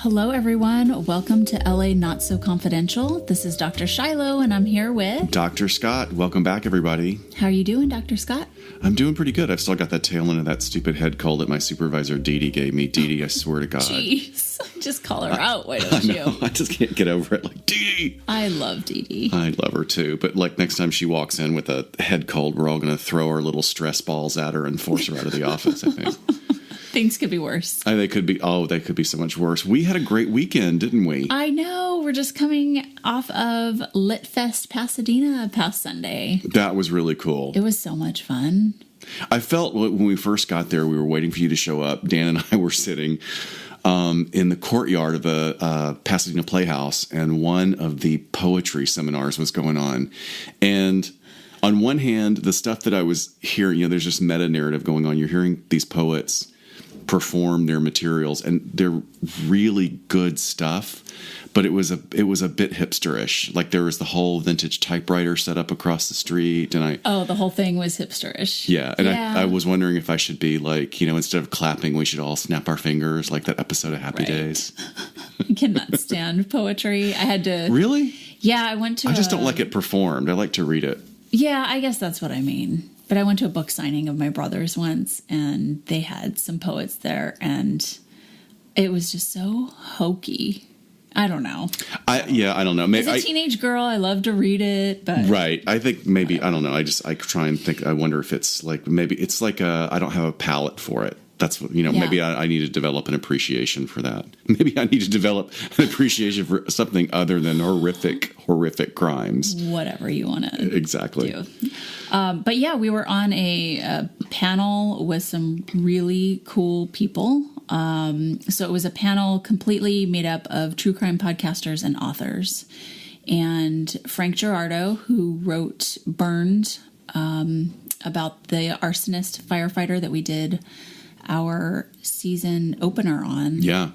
Hello, everyone. Welcome to LA Not So Confidential. This is Dr. Shiloh, and I'm here with Dr. Scott. Welcome back, everybody. How are you doing, Dr. Scott? I'm doing pretty good. I've still got that tail end of that stupid head cold that my supervisor, Dee Dee, gave me. Dee Dee, I swear to God. Jeez. Just call her out, why don't you? I just can't get over it. Like, Dee Dee. I love Dee Dee. I love her, too. But, like, next time she walks in with a head cold, we're all going to throw our little stress balls at her and force her out of the office, I think. Things could be worse. They could be so much worse. We had a great weekend, didn't we? I know. We're just coming off of Lit Fest Pasadena past Sunday. That was really cool. It was so much fun. I felt when we first got there, we were waiting for you to show up. Dan and I were sitting in the courtyard of the Pasadena Playhouse, and one of the poetry seminars was going on. And on one hand, the stuff that I was hearing, there's just meta-narrative going on. You're hearing these poets perform their materials, and they're really good stuff, but it was a bit hipsterish. Like, there was the whole vintage typewriter set up across the street, and the whole thing was hipsterish. Yeah, and yeah. I was wondering if I should be like, instead of clapping, we should all snap our fingers like that episode of Happy Days. I cannot stand poetry. I had to... Really? Yeah, I went to... I just don't like it performed. I like to read it. Yeah, I guess that's what I mean. But I went to a book signing of my brother's once, and they had some poets there, and it was just so hokey. I don't know. I don't know. Maybe, as a teenage girl, I love to read it, but... Right. I think maybe, whatever. I don't know. I try and think, I wonder if it's like, maybe it's like I don't have a palate for it. That's what, maybe I need to develop an appreciation for that. Maybe I need to develop an appreciation for something other than horrific crimes. Whatever you want to exactly do. But yeah, we were on a panel with some really cool people. So it was a panel completely made up of true crime podcasters and authors. And Frank Gerardo, who wrote Burned, about the arsonist firefighter that we did our season opener on. Yeah.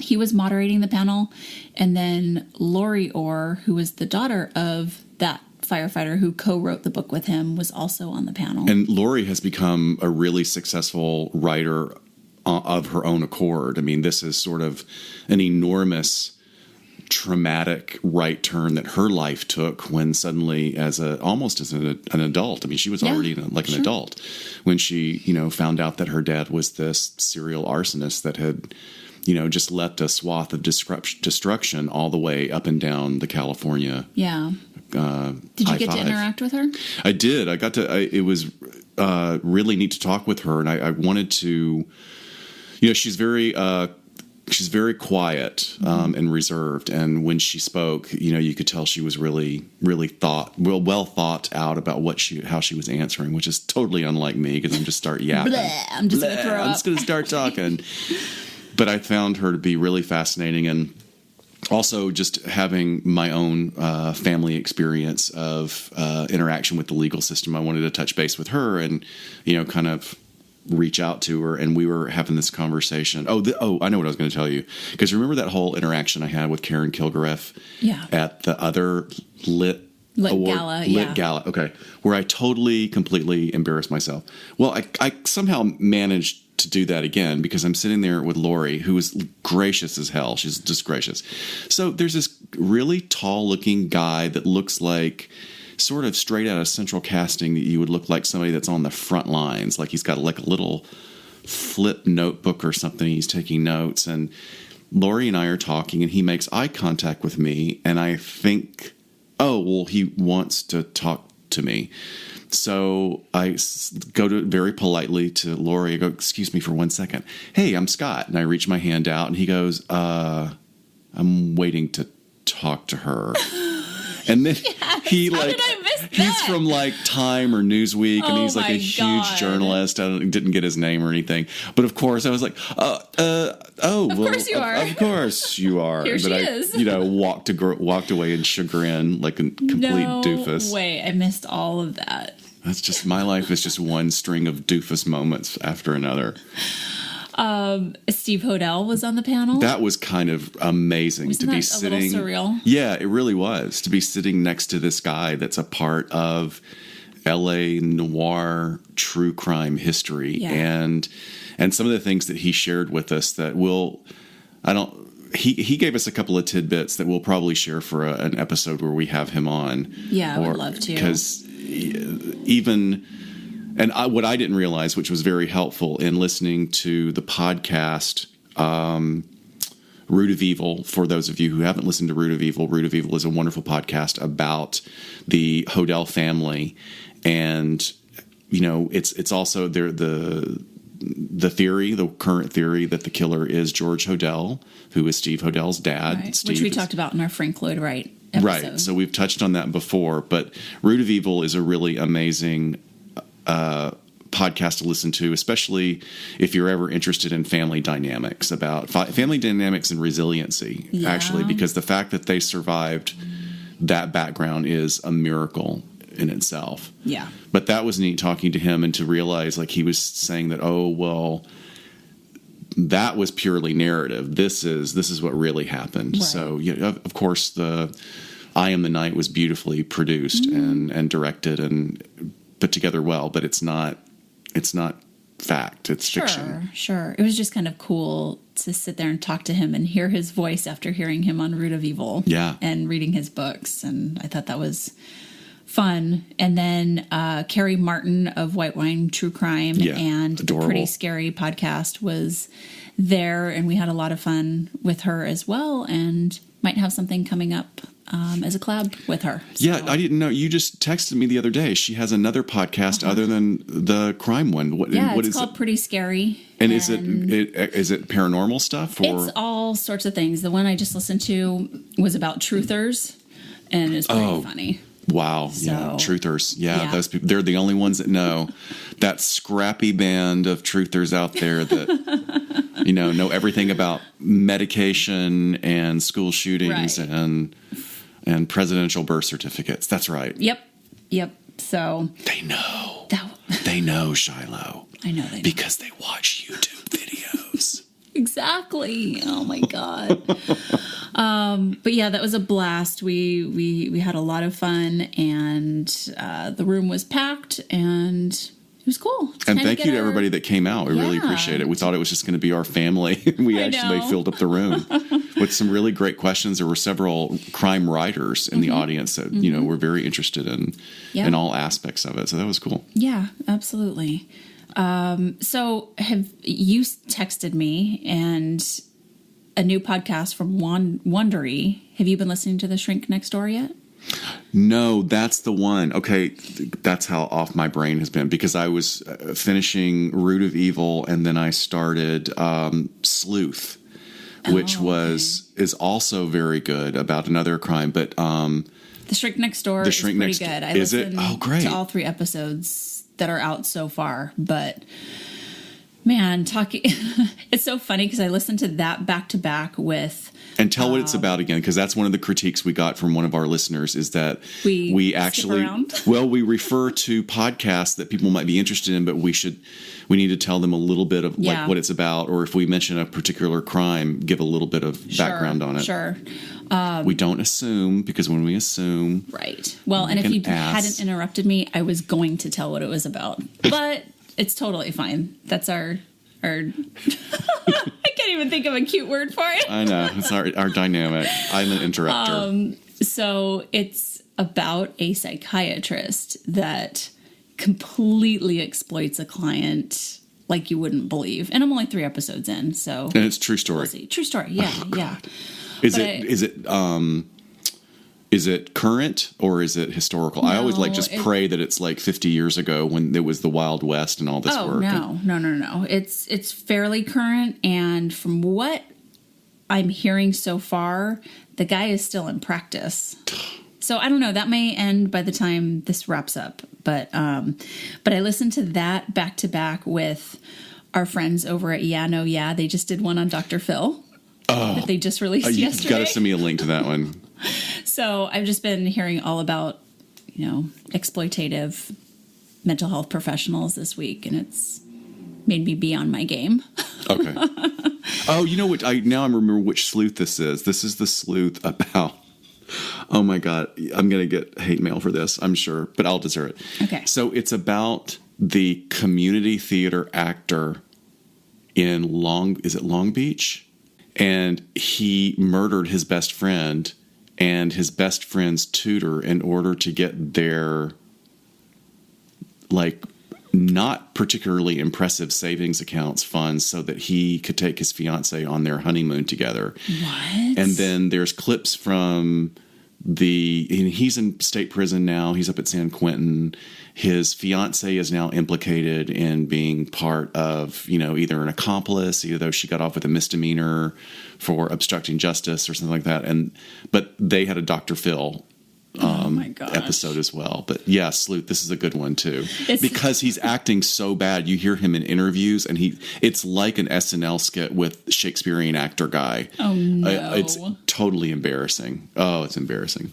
He was moderating the panel. And then Lori Orr, who was the daughter of that firefighter who co-wrote the book with him, was also on the panel. And Lori has become a really successful writer of her own accord. I mean, this is sort of an enormous traumatic right turn that her life took when suddenly almost as an adult. I mean, she was already an adult when she, found out that her dad was this serial arsonist that had, just left a swath of destruction all the way up and down the California. Yeah. Did you get to interact with her? I did. I got to, it was really neat to talk with her. And I wanted to, she's very quiet and reserved, and when she spoke, you could tell she was really, really well thought out about how she was answering, which is totally unlike me because I'm just start yapping. I'm just going to start talking. But I found her to be really fascinating, and also just having my own family experience of interaction with the legal system. I wanted to touch base with her and kind of reach out to her, and we were having this conversation. I know what I was going to tell you, because remember that whole interaction I had with Karen Kilgariff at the other Lit Gala, okay, where I completely embarrassed myself. Well, I somehow managed to do that again because I'm sitting there with Lori, who is gracious as hell. She's just gracious. So there's this really tall looking guy that looks like sort of straight out of central casting, that you would look like somebody that's on the front lines. Like he's got like a little flip notebook or something. He's taking notes, and Lori and I are talking, and he makes eye contact with me. And I think, he wants to talk to me. So I go very politely to Lori. I go, "Excuse me for 1 second. Hey, I'm Scott." And I reach my hand out, and he goes, "I'm waiting to talk to her." And then he's from like Time or Newsweek, and he's like a huge journalist. I didn't get his name or anything, but of course I was like, of course you are. Of course you are. Here she is. walked away in chagrin like a complete doofus. No way, I missed all of that. That's just, my life is just one string of doofus moments after another. Steve Hodel was on the panel. That was kind of amazing. Wasn't to be that sitting. A little surreal? Yeah, it really was. To be sitting next to this guy that's a part of LA noir true crime history, and some of the things that he shared with us that will I don't. He gave us a couple of tidbits that we'll probably share for an episode where we have him on. Yeah, I would love to. Because what I didn't realize, which was very helpful in listening to the podcast, Root of Evil. For those of you who haven't listened to Root of Evil is a wonderful podcast about the Hodel family, and it's also the theory, the current theory that the killer is George Hodel, who is Steve Hodel's dad. Right. Which we talked about in our Frank Lloyd Wright episode. Right. So we've touched on that before, but Root of Evil is a really amazing podcast to listen to, especially if you're ever interested in family dynamics, about family dynamics and resiliency, actually, because the fact that they survived that background is a miracle in itself. Yeah. But that was neat talking to him and to realize, like, he was saying that, oh, well, that was purely narrative. This is what really happened. Right. So, of course, the I Am the Night was beautifully produced and directed and put together well, but it's not fact. It's fiction. Sure. It was just kind of cool to sit there and talk to him and hear his voice after hearing him on Root of Evil. Yeah. And reading his books. And I thought that was fun. And then Carrie Martin of White Wine True Crime and adorable. The Pretty Scary podcast was there, and we had a lot of fun with her as well, and might have something coming up as a collab with her. So. Yeah, I didn't know. You just texted me the other day. She has another podcast other than the crime one. What it's is called it? Pretty Scary. And is it paranormal stuff? Or? It's all sorts of things. The one I just listened to was about truthers, and it's pretty funny. Wow. So, yeah. Truthers. Yeah. Those people, they're the only ones that know. That scrappy band of truthers out there that, know everything about medication and school shootings and presidential birth certificates. That's right. Yep. So. They know. They know, Shiloh. I know they know. Because they watch YouTube videos. Exactly. Oh my God. But yeah, that was a blast. We had a lot of fun, and the room was packed, and it was cool. And thank you to everybody that came out. We really appreciate it. We thought it was just going to be our family. We actually filled up the room with some really great questions. There were several crime writers in the audience that, were very interested in all aspects of it. So that was cool. Yeah, absolutely. So have you texted me and a new podcast from Wondery. Have you been listening to The Shrink Next Door yet? No, that's the one. Okay, that's how off my brain has been, because I was finishing Root of Evil, and then I started Sleuth, which is also very good, about another crime. But The Shrink Next Door is pretty good. I listened great. to all 3 episodes that are out so far, but man, it's so funny because I listened to that back to back with. And tell what it's about again, because that's one of the critiques we got from one of our listeners, is that we actually, we refer to podcasts that people might be interested in, but we need to tell them a little bit of like what it's about, or if we mention a particular crime, give a little bit of background on it. Sure. We don't assume, because when we assume, right. Well, and if you hadn't interrupted me, I was going to tell what it was about, but it's totally fine. That's our I can't even think of a cute word for it. I know. It's our dynamic. I'm an interrupter. So it's about a psychiatrist that completely exploits a client like you wouldn't believe. And I'm only 3 episodes in, so. And it's true story. We'll see. True story. Yeah. Oh, yeah. Is it current or is it historical? No, I always just pray that it's like 50 years ago when it was the Wild West and all this work. No. It's fairly current, and from what I'm hearing so far, the guy is still in practice. So I don't know. That may end by the time this wraps up, but I listened to that back to back with our friends over at Yeah No Yeah. They just did one on Dr. Phil that they just released yesterday. You've got to send me a link to that one. So I've just been hearing all about, exploitative mental health professionals this week, and it's made me be on my game. Okay. Oh, you know what? Now I remember which sleuth this is. This is the sleuth about. Oh my God, I'm gonna get hate mail for this, I'm sure, but I'll deserve it. Okay. So it's about the community theater actor in Long Beach? And he murdered his best friend and his best friend's tutor in order to get their, like, not particularly impressive savings accounts funds so that he could take his fiance on their honeymoon together. What? And then there's clips from and he's in state prison now. He's up at San Quentin. His fiance is now implicated in being part of, either an accomplice, either though she got off with a misdemeanor for obstructing justice or something like that. But they had a Dr. Phil episode as well. But yeah, Sleuth, this is a good one too, because he's acting so bad. You hear him in interviews, and it's like an SNL skit with Shakespearean actor guy. Oh no, it's totally embarrassing. Oh, it's embarrassing.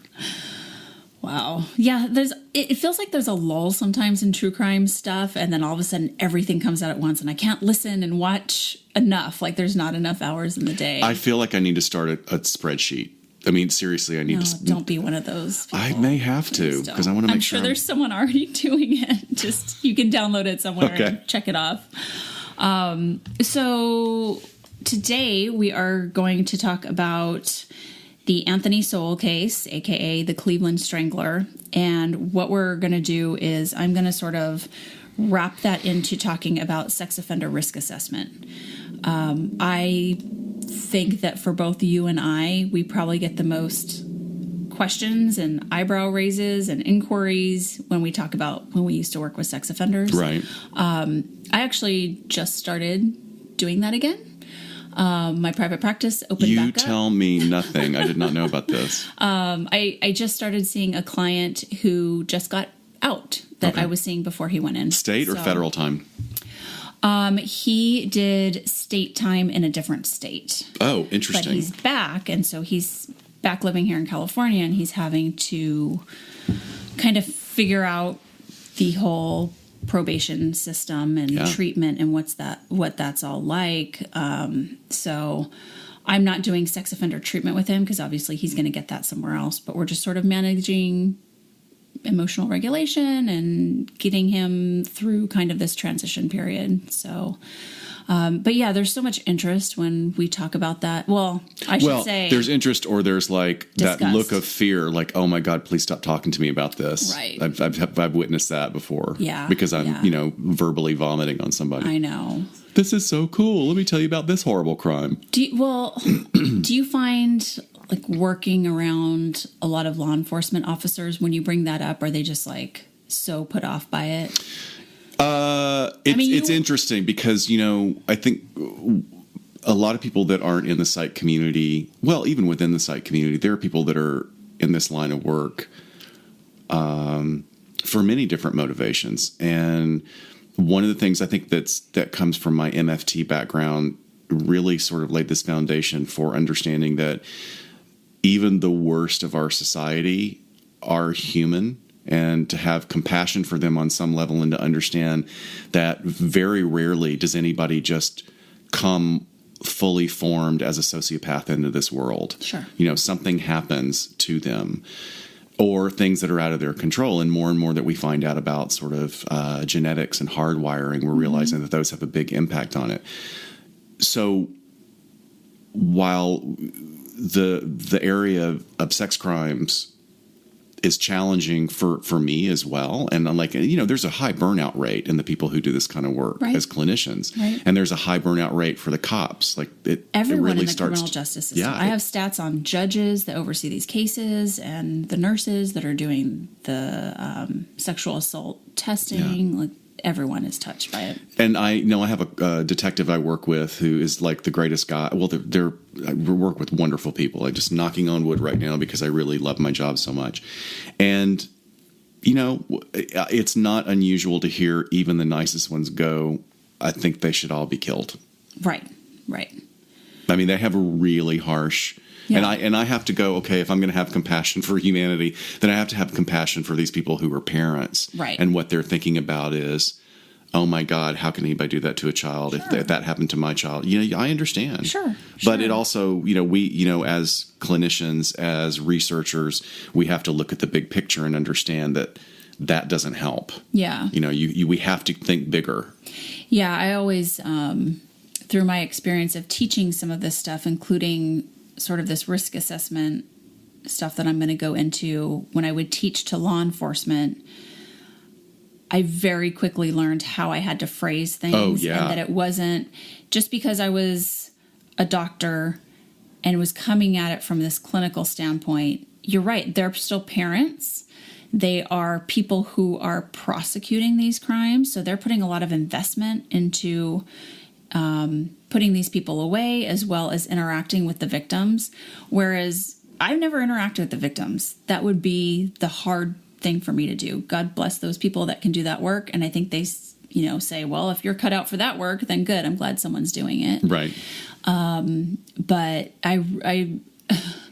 Wow. Yeah, it feels like there's a lull sometimes in true crime stuff, and then all of a sudden everything comes out at once, and I can't listen and watch enough. Like, there's not enough hours in the day. I feel like I need to start a spreadsheet. I mean, seriously, I need to. Don't be one of those people. I may have to, because I want to make sure. I'm sure there's someone already doing it. Just, you can download it somewhere and check it off. So today we are going to talk about the Anthony Sowell case, aka the Cleveland Strangler. And what we're going to do is I'm going to sort of wrap that into talking about sex offender risk assessment. I think that for both you and I, we probably get the most questions and eyebrow raises and inquiries when we used to work with sex offenders. Right. I actually just started doing that again. My private practice opened back up. You tell me nothing. I did not know about this. I just started seeing a client who just got out that I was seeing before he went in. State or federal time? He did state time in a different state. Oh, interesting. But he's back, and so he's back living here in California, and he's having to kind of figure out the whole probation system and treatment and what that's all like. So I'm not doing sex offender treatment with him because obviously he's going to get that somewhere else, but we're just sort of managing emotional regulation and getting him through kind of this transition period. So, but yeah, there's so much interest when we talk about that. Well, I should say there's interest, or there's like disgust. That look of fear, like, oh my God, please stop talking to me about this. Right. I've witnessed that before. Yeah. Because I'm, verbally vomiting on somebody. I know. This is so cool. Let me tell you about this horrible crime. Do you find, like, working around a lot of law enforcement officers, when you bring that up, are they just like so put off by it? It's interesting because, I think a lot of people that aren't in the psych community, well, even within the psych community, there are people that are in this line of work for many different motivations. And one of the things I think that comes from my MFT background really sort of laid this foundation for understanding that even the worst of our society are human, and to have compassion for them on some level, and to understand that very rarely does anybody just come fully formed as a sociopath into this world. Sure. Something happens to them, or things that are out of their control. And more that we find out about sort of genetics and hardwiring, we're realizing that those have a big impact on it. So while the area of sex crimes is challenging for me as well, and I'm like, there's a high burnout rate in the people who do this kind of work as clinicians, and there's a high burnout rate for the cops. Like everyone really in the criminal justice system. I have stats on judges that oversee these cases and the nurses that are doing the sexual assault testing. Yeah. Like, everyone is touched by it. And I have a detective I work with who is like the greatest guy. Well, I work with wonderful people. I'm just knocking on wood right now because I really love my job so much. And, it's not unusual to hear even the nicest ones go, I think they should all be killed. Right. I mean, they have a really harsh... Yeah. And I have to go, okay, if I'm going to have compassion for humanity, then I have to have compassion for these people who are parents. Right. And what they're thinking about is, oh my God, how can anybody do that to a child? Sure. If that happened to my child, I understand. Sure. But it also, we, as clinicians, as researchers, we have to look at the big picture and understand that doesn't help. Yeah. We have to think bigger. Yeah. I always, through my experience of teaching some of this stuff, including sort of this risk assessment stuff that I'm going to go into, when I would teach to law enforcement, I very quickly learned how I had to phrase things. Oh, yeah. And that it wasn't just because I was a doctor and was coming at it from this clinical standpoint. You're right. They're still parents. They are people who are prosecuting these crimes. So they're putting a lot of investment into putting these people away, as well as interacting with the victims. Whereas I've never interacted with the victims. That would be the hard thing for me to do. God bless those people that can do that work. And I think they, say, well, if you're cut out for that work, then good. I'm glad someone's doing it. Right. But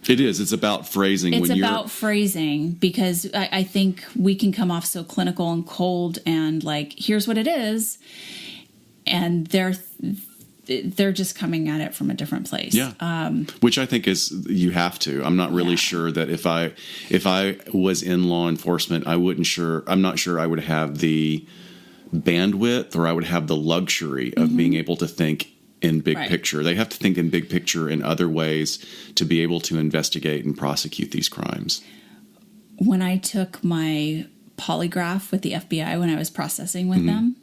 it is. It's about phrasing. It's about phrasing, because I think we can come off so clinical and cold and like, here's what it is. And they're just coming at it from a different place. Yeah. Which I think is, you have to. I'm not really sure that if I was in law enforcement, I'm not sure I would have the bandwidth, or I would have the luxury of being able to think in big picture. They have to think in big picture in other ways to be able to investigate and prosecute these crimes. When I took my polygraph with the FBI, when I was processing with them,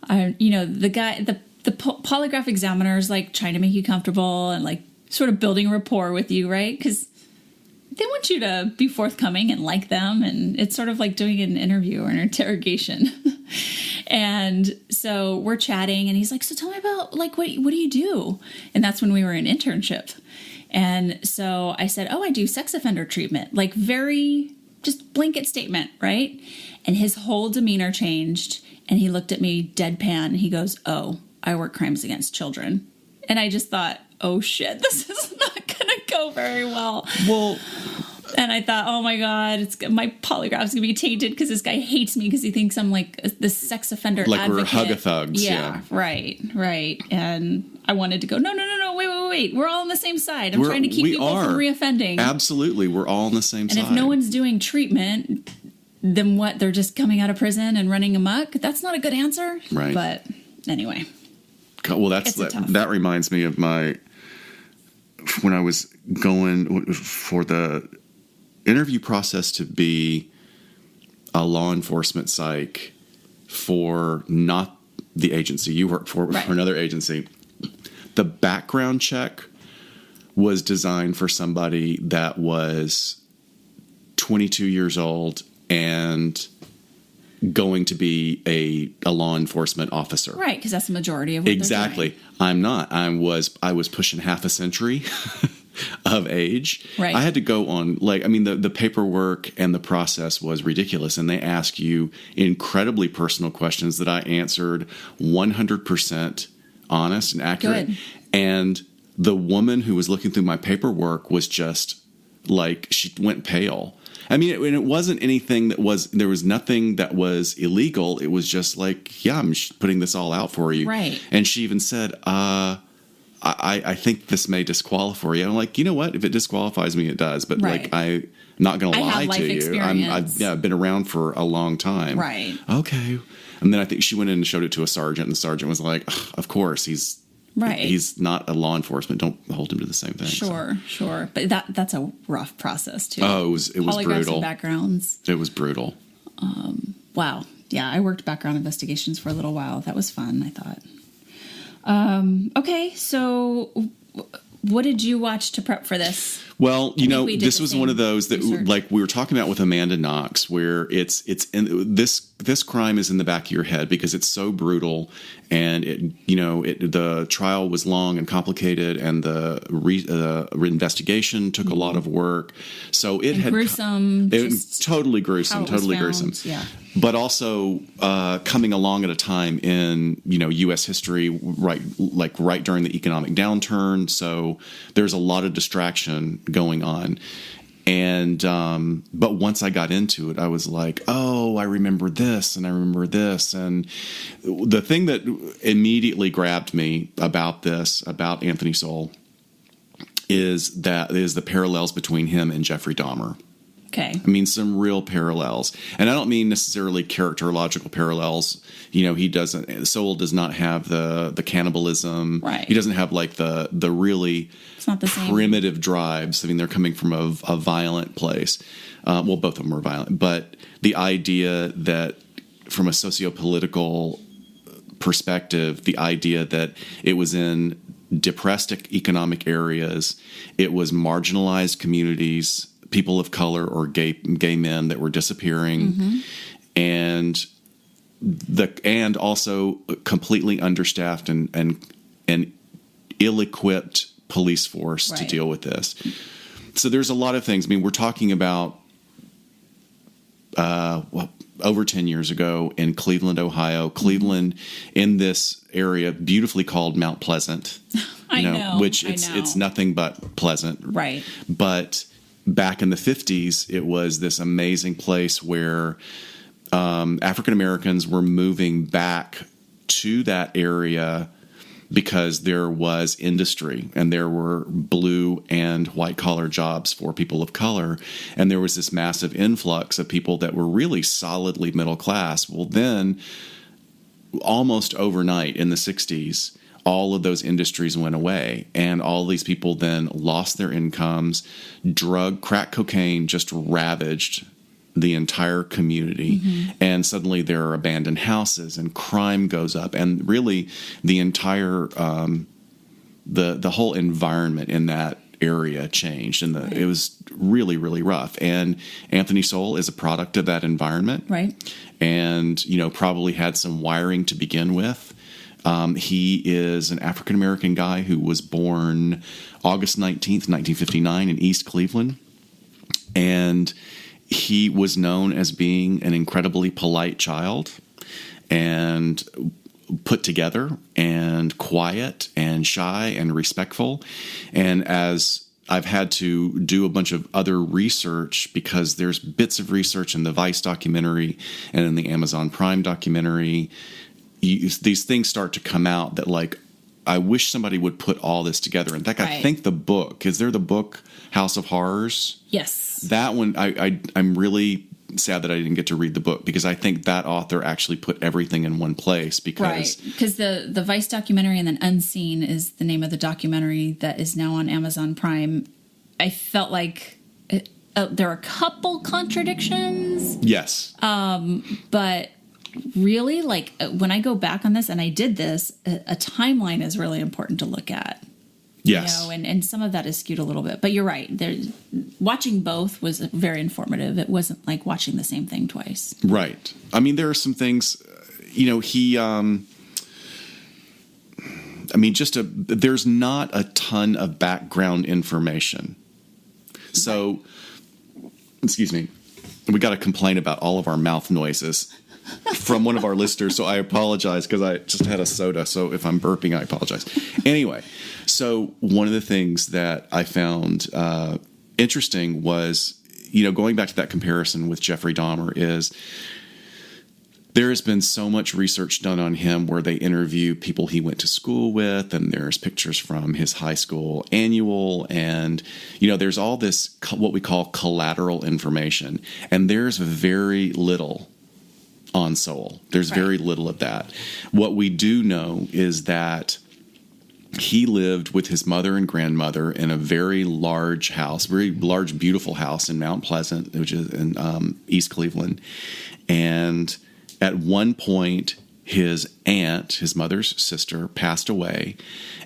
the polygraph examiner is like trying to make you comfortable and like sort of building rapport with you, right? Because they want you to be forthcoming and like them. And it's sort of like doing an interview or an interrogation. And so we're chatting and he's like, so tell me about like, what do you do? And that's when we were in internship. And so I said, I do sex offender treatment, like very just blanket statement. Right. And his whole demeanor changed and he looked at me deadpan and he goes, I work crimes against children. And I just thought, oh shit, this is not going to go very well. And I thought, oh my God, my polygraph's going to be tainted because this guy hates me because he thinks I'm like this sex offender like advocate. We're hug-a-thugs. Yeah. Right. And I wanted to go, no, wait. We're all on the same side. I'm trying to keep people from reoffending. Absolutely. We're all on the same side. And if no one's doing treatment, then what? They're just coming out of prison and running amok? That's not a good answer. Right. But anyway. Well, that reminds me of when I was going for the interview process to be a law enforcement psych for not the agency you work for another agency. The background check was designed for somebody that was 22 years old and going to be a law enforcement officer. Right, because that's the majority of what exactly. They're doing. I'm not. I was pushing half a century of age. Right. I had to go on the paperwork and the process was ridiculous, and they ask you incredibly personal questions that I answered 100% honest and accurate. Good. And the woman who was looking through my paperwork was just like, she went pale. I mean, it wasn't anything there was nothing that was illegal. It was just like, yeah, I'm putting this all out for you. Right. And she even said, I think this may disqualify you. I'm like, you know what? If it disqualifies me, it does. But I'm not going to lie to you. I've been around for a long time. Right. Okay. And then I think she went in and showed it to a sergeant, and the sergeant was like, of course, he's not a law enforcement. Don't hold him to the same thing. Sure. But that's a rough process too. Oh, it was brutal. And backgrounds. It was brutal. Wow. Yeah, I worked background investigations for a little while. That was fun, I thought. Okay, so what did you watch to prep for this? Well, this was one of those that like we were talking about with Amanda Knox, where it's in this crime is in the back of your head because it's so brutal, and the trial was long and complicated, and the investigation took a lot of work. So it had gruesome. It was totally gruesome, gruesome. Yeah. But also coming along at a time in U.S. history, right during the economic downturn. So there's a lot of distraction going on, and but once I got into it, I was like, oh, I remember this, and I remember this, and the thing that immediately grabbed me about Anthony Sowell is the parallels between him and Jeffrey Dahmer. Okay. I mean, some real parallels. And I don't mean necessarily characterological parallels. Sowell does not have the cannibalism. Right. He doesn't have like the really It's not the same. primitive drives. I mean, they're coming from a violent place. Well, both of them were violent. But the idea that from a socio-political perspective, the idea that it was in depressed economic areas, it was marginalized communities, people of color or gay men that were disappearing, and also completely understaffed and ill-equipped police force to deal with this. So there's a lot of things. I mean, we're talking about over 10 years ago in Cleveland, Ohio. Cleveland, in this area, beautifully called Mount Pleasant. I know. Which it's nothing but pleasant. Right. But back in the 50s, it was this amazing place where African Americans were moving back to that area because there was industry and there were blue and white collar jobs for people of color. And there was this massive influx of people that were really solidly middle class. Well, then almost overnight in the 60s, all of those industries went away, and all these people then lost their incomes. Crack cocaine just ravaged the entire community, and suddenly there are abandoned houses, and crime goes up, and really the entire the whole environment in that area changed, and it was really, really rough. And Anthony Sowell is a product of that environment, right? And probably had some wiring to begin with. He is an African-American guy who was born August 19th, 1959 in East Cleveland. And he was known as being an incredibly polite child and put together and quiet and shy and respectful. And as I've had to do a bunch of other research, because there's bits of research in the Vice documentary and in the Amazon Prime documentary, these things start to come out that, like, I wish somebody would put all this together. In fact, I think the book, is there the book House of Horrors? Yes. That one, I'm really sad that I didn't get to read the book, because I think that author actually put everything in one place. Because the Vice documentary and then Unseen is the name of the documentary that is now on Amazon Prime. I felt like there are a couple contradictions. Yes. But really, like, when I go back on this, and I did this, a timeline is really important to look at. Yes. And some of that is skewed a little bit. But you're right. Watching both was very informative. It wasn't like watching the same thing twice. Right. I mean, there are some things, there's not a ton of background information. So, excuse me, we got a complaint about all of our mouth noises from one of our listeners, so I apologize, because I just had a soda, so if I'm burping, I apologize. Anyway, so one of the things that I found interesting was, going back to that comparison with Jeffrey Dahmer, is there has been so much research done on him where they interview people he went to school with, and there's pictures from his high school annual, and there's all this what we call collateral information, and there's very little on Sowell. There's very little of that. What we do know is that he lived with his mother and grandmother in a very large house, very large, beautiful house in Mount Pleasant, which is in East Cleveland. And at one point, his aunt, his mother's sister, passed away,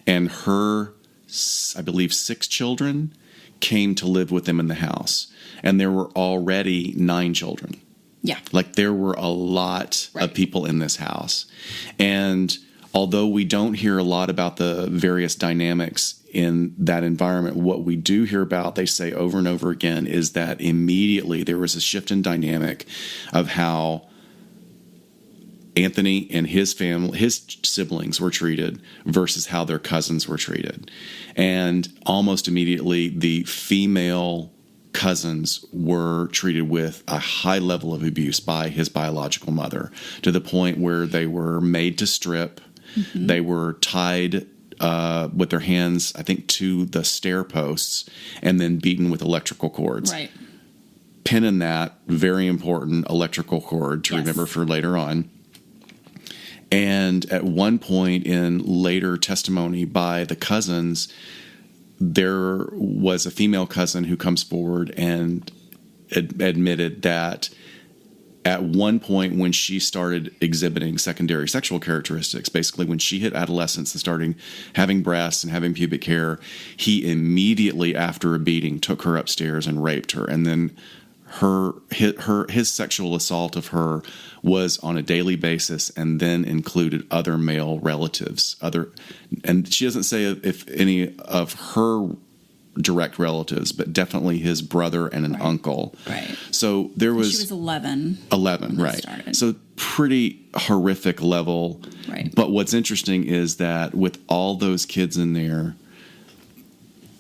and her, I believe, 6 children came to live with them in the house. And there were already 9 children. Yeah. Like, there were a lot of people in this house. And although we don't hear a lot about the various dynamics in that environment, what we do hear about, they say over and over again, is that immediately there was a shift in dynamic of how Anthony and his family, his siblings, were treated versus how their cousins were treated. And almost immediately, the female cousins were treated with a high level of abuse by his biological mother, to the point where they were made to strip. Mm-hmm. They were tied with their hands, I think, to the stair posts, and then beaten with electrical cords. Right. pin in that very important electrical cord to remember for later on. And at one point in later testimony by the cousins, there was a female cousin who comes forward and admitted that at one point when she started exhibiting secondary sexual characteristics, basically when she hit adolescence and starting having breasts and having pubic hair, he immediately after a beating took her upstairs and raped her. And then his sexual assault of her was on a daily basis and then included other male relatives. And she doesn't say if any of her direct relatives, but definitely his brother and an uncle. Right. So there was... She was 11. 11, right. Started. So pretty horrific level. Right. But what's interesting is that with all those kids in there,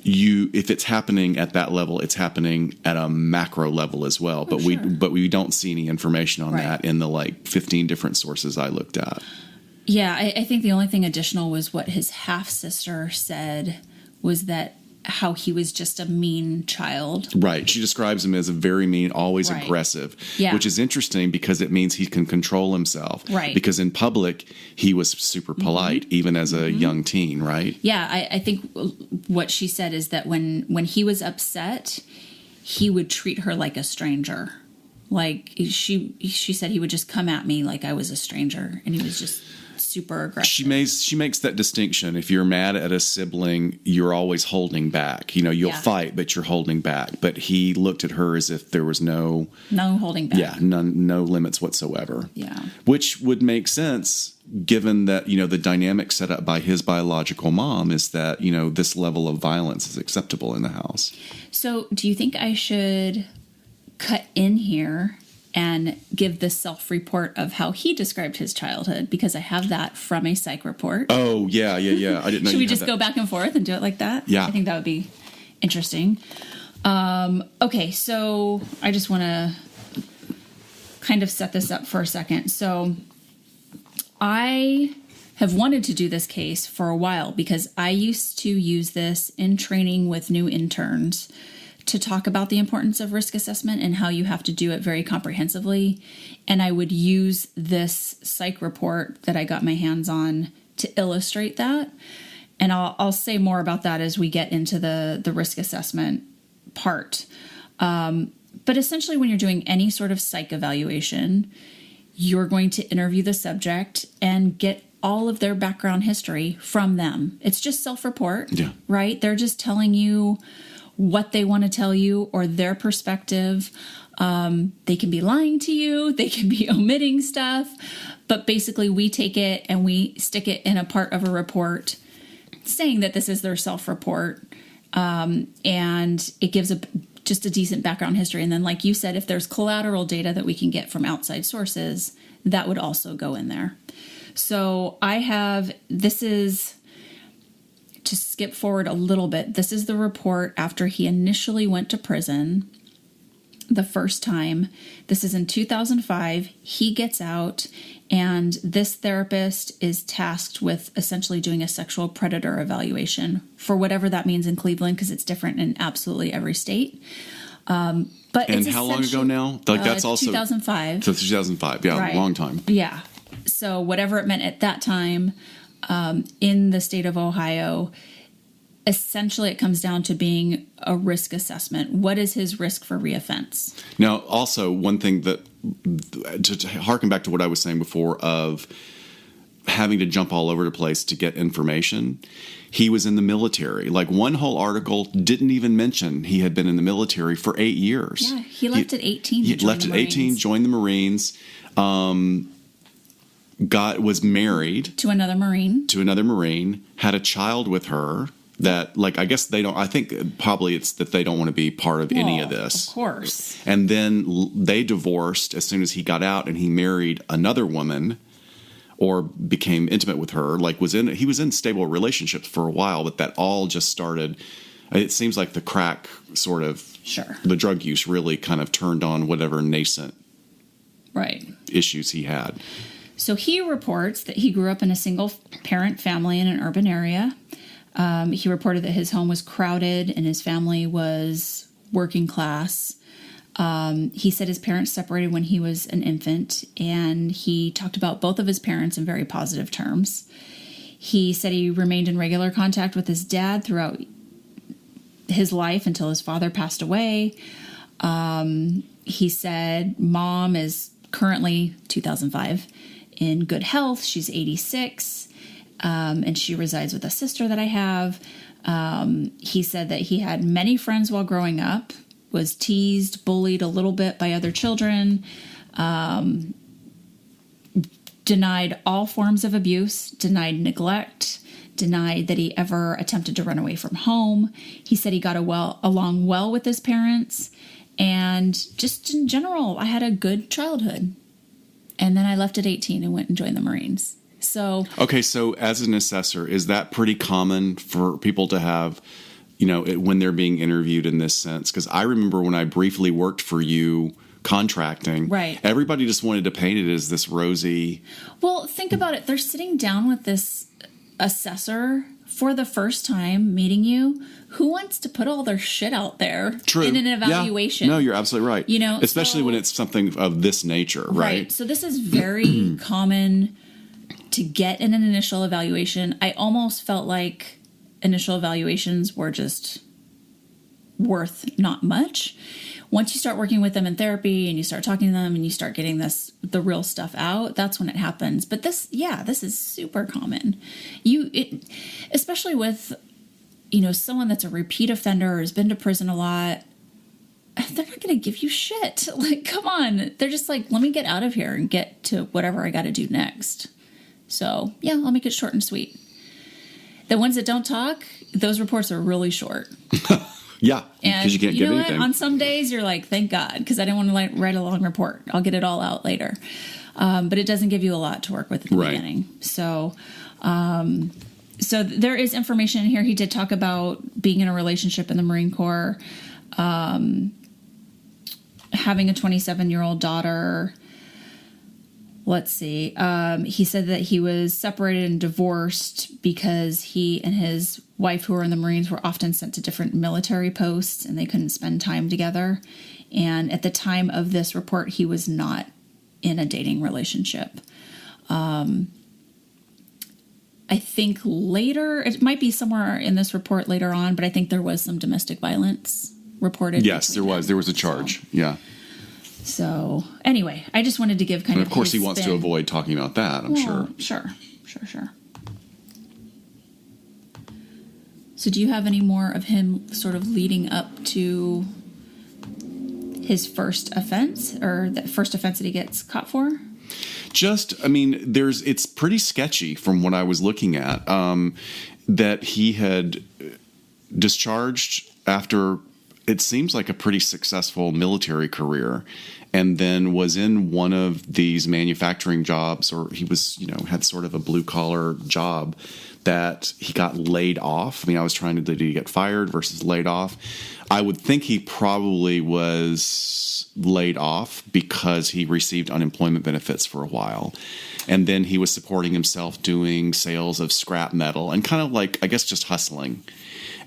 if it's happening at that level, it's happening at a macro level as well. But we don't see any information on that in the 15 different sources I looked at. Yeah, I think the only thing additional was what his half sister said was that how he was just a mean child. Right. She describes him as a very mean, always aggressive, which is interesting because it means he can control himself. Right. Because in public, he was super polite, even as a young teen, right? Yeah, I think what she said is that when he was upset, he would treat her like a stranger. Like she said he would just come at me like I was a stranger, and he was just super aggressive. She makes that distinction. If you're mad at a sibling, you're always holding back. You'll fight, but you're holding back. But he looked at her as if there was no holding back. Yeah, no limits whatsoever. Yeah, which would make sense given that the dynamic set up by his biological mom is that this level of violence is acceptable in the house. So, do you think I should cut in here and give the self-report of how he described his childhood? Because I have that from a psych report. Oh, yeah. I didn't know. Should we just go back and forth and do it like that? Yeah. I think that would be interesting. Okay, so I just want to kind of set this up for a second. So I have wanted to do this case for a while because I used to use this in training with new interns to talk about the importance of risk assessment and how you have to do it very comprehensively. And I would use this psych report that I got my hands on to illustrate that. And I'll say more about that as we get into the risk assessment part. But essentially, when you're doing any sort of psych evaluation, you're going to interview the subject and get all of their background history from them. It's just self-report, right? They're just telling you what they want to tell you or their perspective. They can be lying to you. They can be omitting stuff. But basically, we take it and we stick it in a part of a report saying that this is their self-report. And it gives just a decent background history. And then, like you said, if there's collateral data that we can get from outside sources, that would also go in there. So this is... to skip forward a little bit, this is the report after he initially went to prison the first time. This is in 2005. He gets out, and this therapist is tasked with essentially doing a sexual predator evaluation for whatever that means in Cleveland, because it's different in absolutely every state. But and how long ago now? That's also 2005. So 2005, yeah, right. Long time. Yeah. So whatever it meant at that time. In the state of Ohio, essentially it comes down to being a risk assessment. What is his risk for reoffense? Now, also, one thing that, to harken back to what I was saying before of having to jump all over the place to get information, he was in the military. One whole article didn't even mention he had been in the military for 8 years. Yeah, he left at 18. He left at 18, joined the Marines. Was married to another Marine, had a child with her that, I guess I think probably it's that they don't want to be part of any of this. Of course. And then they divorced as soon as he got out, and he married another woman or became intimate with her. He was in stable relationships for a while, but that all just started. It seems like the crack sort of, the drug use really kind of turned on whatever nascent issues he had. So he reports that he grew up in a single-parent family in an urban area. He reported that his home was crowded and his family was working class. He said his parents separated when he was an infant, and he talked about both of his parents in very positive terms. He said he remained in regular contact with his dad throughout his life until his father passed away. He said mom is currently, 2005, in good health. She's 86, and she resides with a sister that I have. He said that he had many friends while growing up, was teased, bullied a little bit by other children, denied all forms of abuse, denied neglect, denied that he ever attempted to run away from home. He said he got along well with his parents, and just in general, I had a good childhood. And then I left at 18 and went and joined the Marines. So okay, so as an assessor, is that pretty common for people to have, when they're being interviewed in this sense? Because I remember when I briefly worked for you contracting, right, everybody just wanted to paint it as this rosy. Well, think about it. They're sitting down with this assessor for the first time meeting you. Who wants to put all their shit out there in an evaluation? Yeah. No, you're absolutely right. Especially when it's something of this nature, right? So this is very common to get in an initial evaluation. I almost felt like initial evaluations were just worth not much. Once you start working with them in therapy and you start talking to them and you start getting the real stuff out, that's when it happens. But this is super common. Especially with, someone that's a repeat offender or has been to prison a lot, they're not going to give you shit. Like, come on. They're just like, let me get out of here and get to whatever I got to do next. So yeah, I'll make it short and sweet. The ones that don't talk, those reports are really short. Yeah, because you can't get anything. On some days, you're like, thank God, because I didn't want to write a long report. I'll get it all out later. But it doesn't give you a lot to work with at the beginning. So there is information in here. He did talk about being in a relationship in the Marine Corps, having a 27-year-old daughter. Let's see. He said that he was separated and divorced because he and his wife, who were in the Marines, were often sent to different military posts and they couldn't spend time together. And at the time of this report, he was not in a dating relationship. I think later, it might be somewhere in this report later on, but I think there was some domestic violence reported. Yes, there was. There was a charge. Yeah. So anyway, I just wanted to give kind of. And of course, he wants to avoid talking about that. I'm sure. Sure. So, do you have any more of him sort of leading up to his first offense, or the first offense that he gets caught for? It's pretty sketchy from what I was looking at, that he had discharged after, it seems like a pretty successful military career, and then was in one of these manufacturing jobs, or he was, had sort of a blue collar job that he got laid off. I was trying to, did he get fired versus laid off? I would think he probably was laid off because he received unemployment benefits for a while. And then he was supporting himself doing sales of scrap metal and kind of like, I guess, just hustling.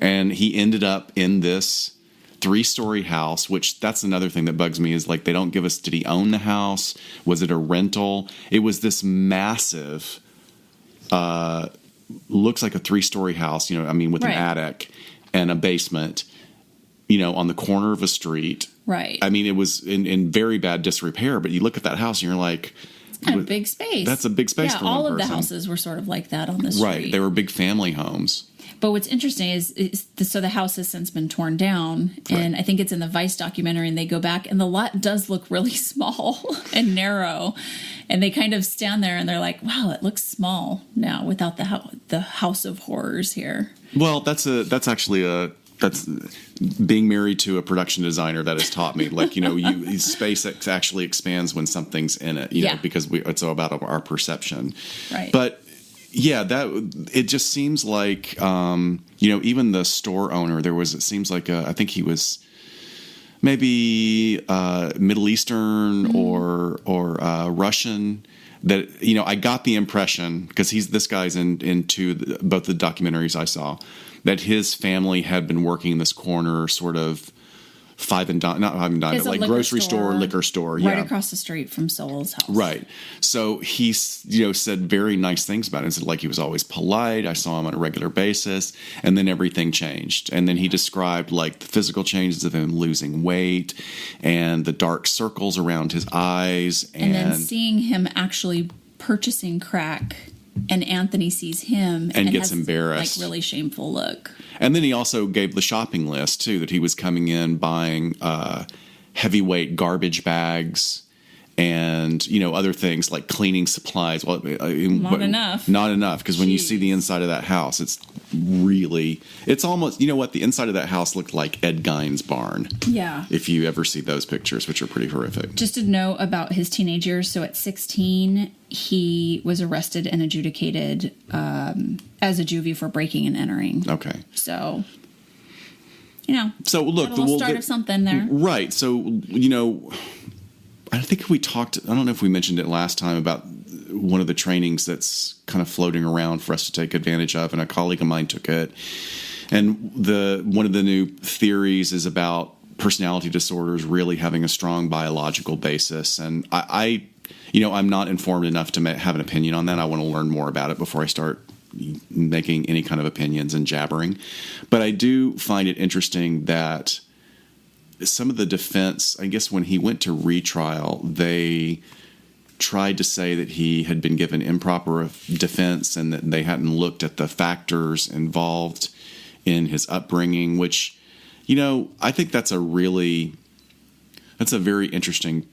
And he ended up in this 3-story house, which that's another thing that bugs me, is like, they don't give us, did he own the house? Was it a rental? It was this massive, looks like a 3-story house, with an attic and a basement, on the corner of a street. Right. It was in very bad disrepair, but you look at that house and you're like, it's kind of big space. That's a big space for one person. All of the houses were sort of like that on the street. Right. They were big family homes. But what's interesting is so the house has since been torn down, and I think it's in the Vice documentary, and they go back, and the lot does look really small and narrow, and they kind of stand there and they're like, wow, it looks small now without the house of horrors here. Well, that's being married to a production designer that has taught me, like, space actually expands when something's in it, because it's all about our perception. Right. But yeah, it just seems like, even the store owner, it seems like, I think he was maybe Middle Eastern or Russian. That, I got the impression, because this guy's into both the documentaries I saw, that his family had been working in this corner sort of not Five and Dime, It's but a like liquor grocery store, store liquor store. right Yeah. across the street from Sowell's house. Right. So he, said very nice things about it. And said, like, he was always polite. I saw him on a regular basis. And then everything changed. And then he described, like, the physical changes of him losing weight and the dark circles around his eyes. And then seeing him actually purchasing crack, and Anthony sees him and gets has, embarrassed. like, really shameful look. And then he also gave the shopping list, too, that he was coming in buying heavyweight garbage bags and, other things like cleaning supplies. Well, Not enough. Not enough, because when you see the inside of that house, it's almost, the inside of that house looked like Ed Gein's barn. Yeah. If you ever see those pictures, which are pretty horrific. Just a note about his teenage years. So at 16, he was arrested and adjudicated as a juvie for breaking and entering. Okay. So, So look, a little start of something there. Right. So, I think we talked, I don't know if we mentioned it last time about one of the trainings that's kind of floating around for us to take advantage of, and a colleague of mine took it. And one of the new theories is about personality disorders really having a strong biological basis. And I'm not informed enough to have an opinion on that. I want to learn more about it before I start making any kind of opinions and jabbering. But I do find it interesting that some of the defense, I guess when he went to retrial, they tried to say that he had been given improper defense and that they hadn't looked at the factors involved in his upbringing, which, I think that's a very interesting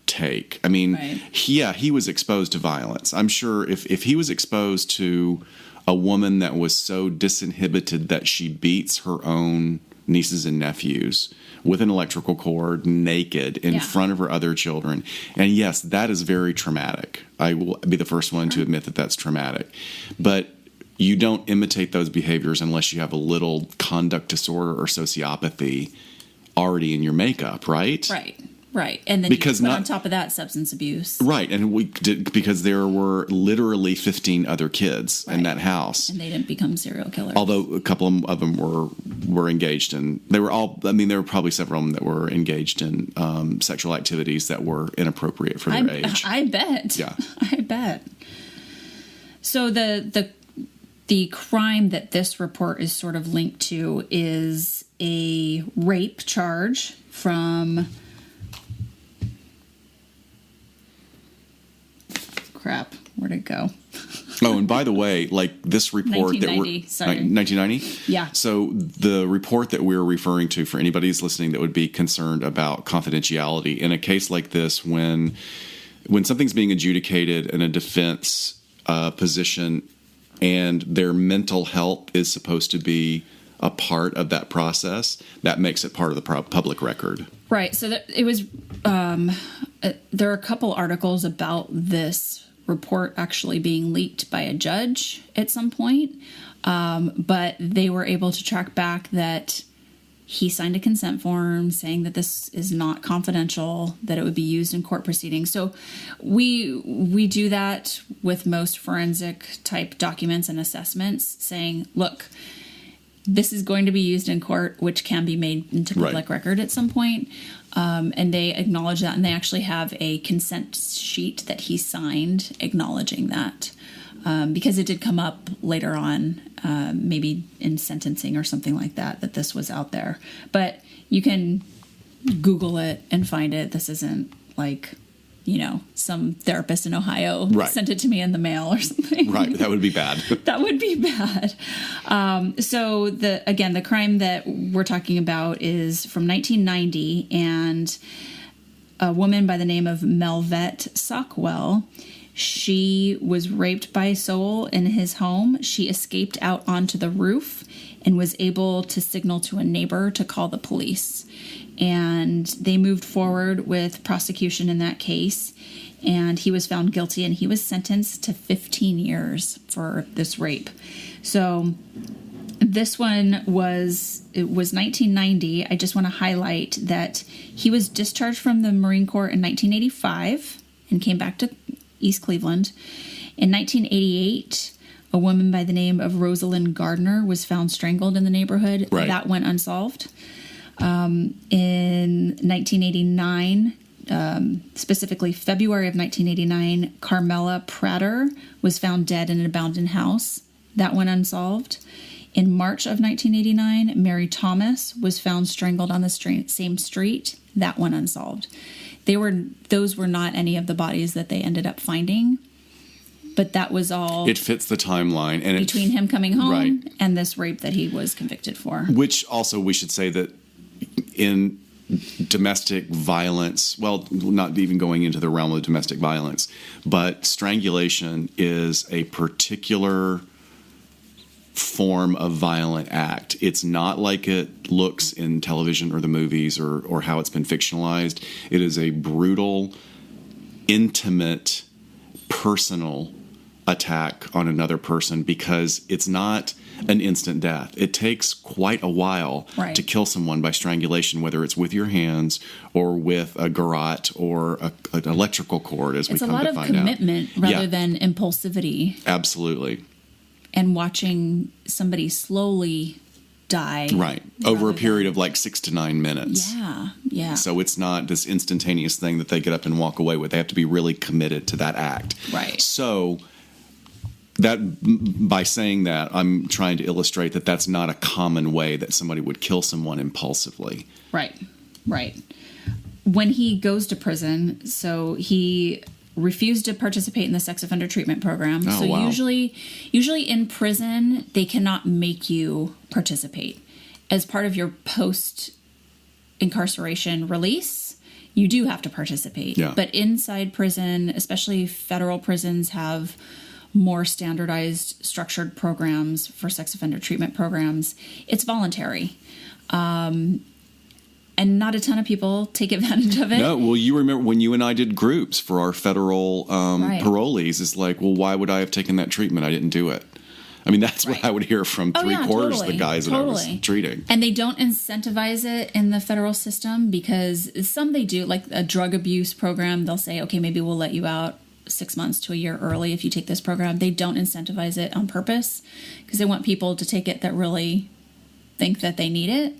take. I mean, right. He was exposed to violence. I'm sure if he was exposed to a woman that was so disinhibited that she beats her own nieces and nephews with an electrical cord, naked, in front of her other children. And yes, that is very traumatic. I will be the first one to admit that that's traumatic. But you don't imitate those behaviors unless you have a little conduct disorder or sociopathy already in your makeup, right? Right. And then because you put on top of that substance abuse. Right. And we did, because there were literally 15 other kids in that house. And they didn't become serial killers. Although a couple of them were engaged in, there were probably several of them that were engaged in sexual activities that were inappropriate for their age. I bet. Yeah. I bet. So the crime that this report is sort of linked to is a rape charge from... Crap, where'd it go? Oh, and by the way, like this report 1990? Yeah. So the report that we're referring to, for anybody who's listening that would be concerned about confidentiality, in a case like this, when something's being adjudicated in a defense position and their mental health is supposed to be a part of that process, that makes it part of the public record. Right. So it was, there are a couple articles about this report actually being leaked by a judge at some point. But they were able to track back that he signed a consent form saying that this is not confidential, that it would be used in court proceedings. So we do that with most forensic type documents and assessments, saying, look, this is going to be used in court, which can be made into public record at some point. And they acknowledge that, and they actually have a consent sheet that he signed acknowledging that. Because it did come up later on, maybe in sentencing or something like that this was out there. But you can Google it and find it. This isn't like, some therapist in Ohio sent it to me in the mail or something. Right, that would be bad. That would be bad. So the crime that we're talking about is from 1990, and a woman by the name of Melvette Sowell. She was raped by Sowell in his home. She escaped out onto the roof and was able to signal to a neighbor to call the police. And they moved forward with prosecution in that case. And he was found guilty, and he was sentenced to 15 years for this rape. So this one was 1990. I just want to highlight that he was discharged from the Marine Corps in 1985 and came back to East Cleveland. In 1988, a woman by the name of Rosalind Gardner was found strangled in the neighborhood. Right. That went unsolved. In 1989, specifically February of 1989, Carmela Prater was found dead in an abandoned house. That went unsolved. In March of 1989, Mary Thomas was found strangled on the same street. That went unsolved. Those were not any of the bodies that they ended up finding, but that was all. It fits the timeline, and between him coming home right. and this rape that he was convicted for. Which also we should say that in domestic violence, well, not even going into the realm of domestic violence, but strangulation is a particular form of violent act. It's not like it looks in television or the movies or how it's been fictionalized. It is a brutal, intimate, personal attack on another person because it's not an instant death. It takes quite a while to kill someone by strangulation, whether it's with your hands or with a garrote or an electrical cord, as we come to find out. It's a lot of commitment rather than impulsivity. Absolutely. And watching somebody slowly die. Right. Over a period of like 6 to 9 minutes. Yeah. Yeah. So it's not this instantaneous thing that they get up and walk away with. They have to be really committed to that act. Right. So that by saying that, I'm trying to illustrate that that's not a common way that somebody would kill someone impulsively. Right. Right. When he goes to prison, so he refused to participate in the sex offender treatment program. Oh, so wow. usually in prison, they cannot make you participate. As part of your post-incarceration release, you do have to participate. Yeah. But inside prison, especially federal prisons, have more standardized, structured programs for sex offender treatment programs. It's voluntary. And not a ton of people take advantage of it. No, well, you remember when you and I did groups for our federal parolees. It's like, well, why would I have taken that treatment? I didn't do it. I mean, that's what I would hear from three-quarters of the guys that I was treating. And they don't incentivize it in the federal system because some they do, like a drug abuse program. They'll say, okay, maybe we'll let you out 6 months to a year early if you take this program. They don't incentivize it on purpose because they want people to take it that really think that they need it.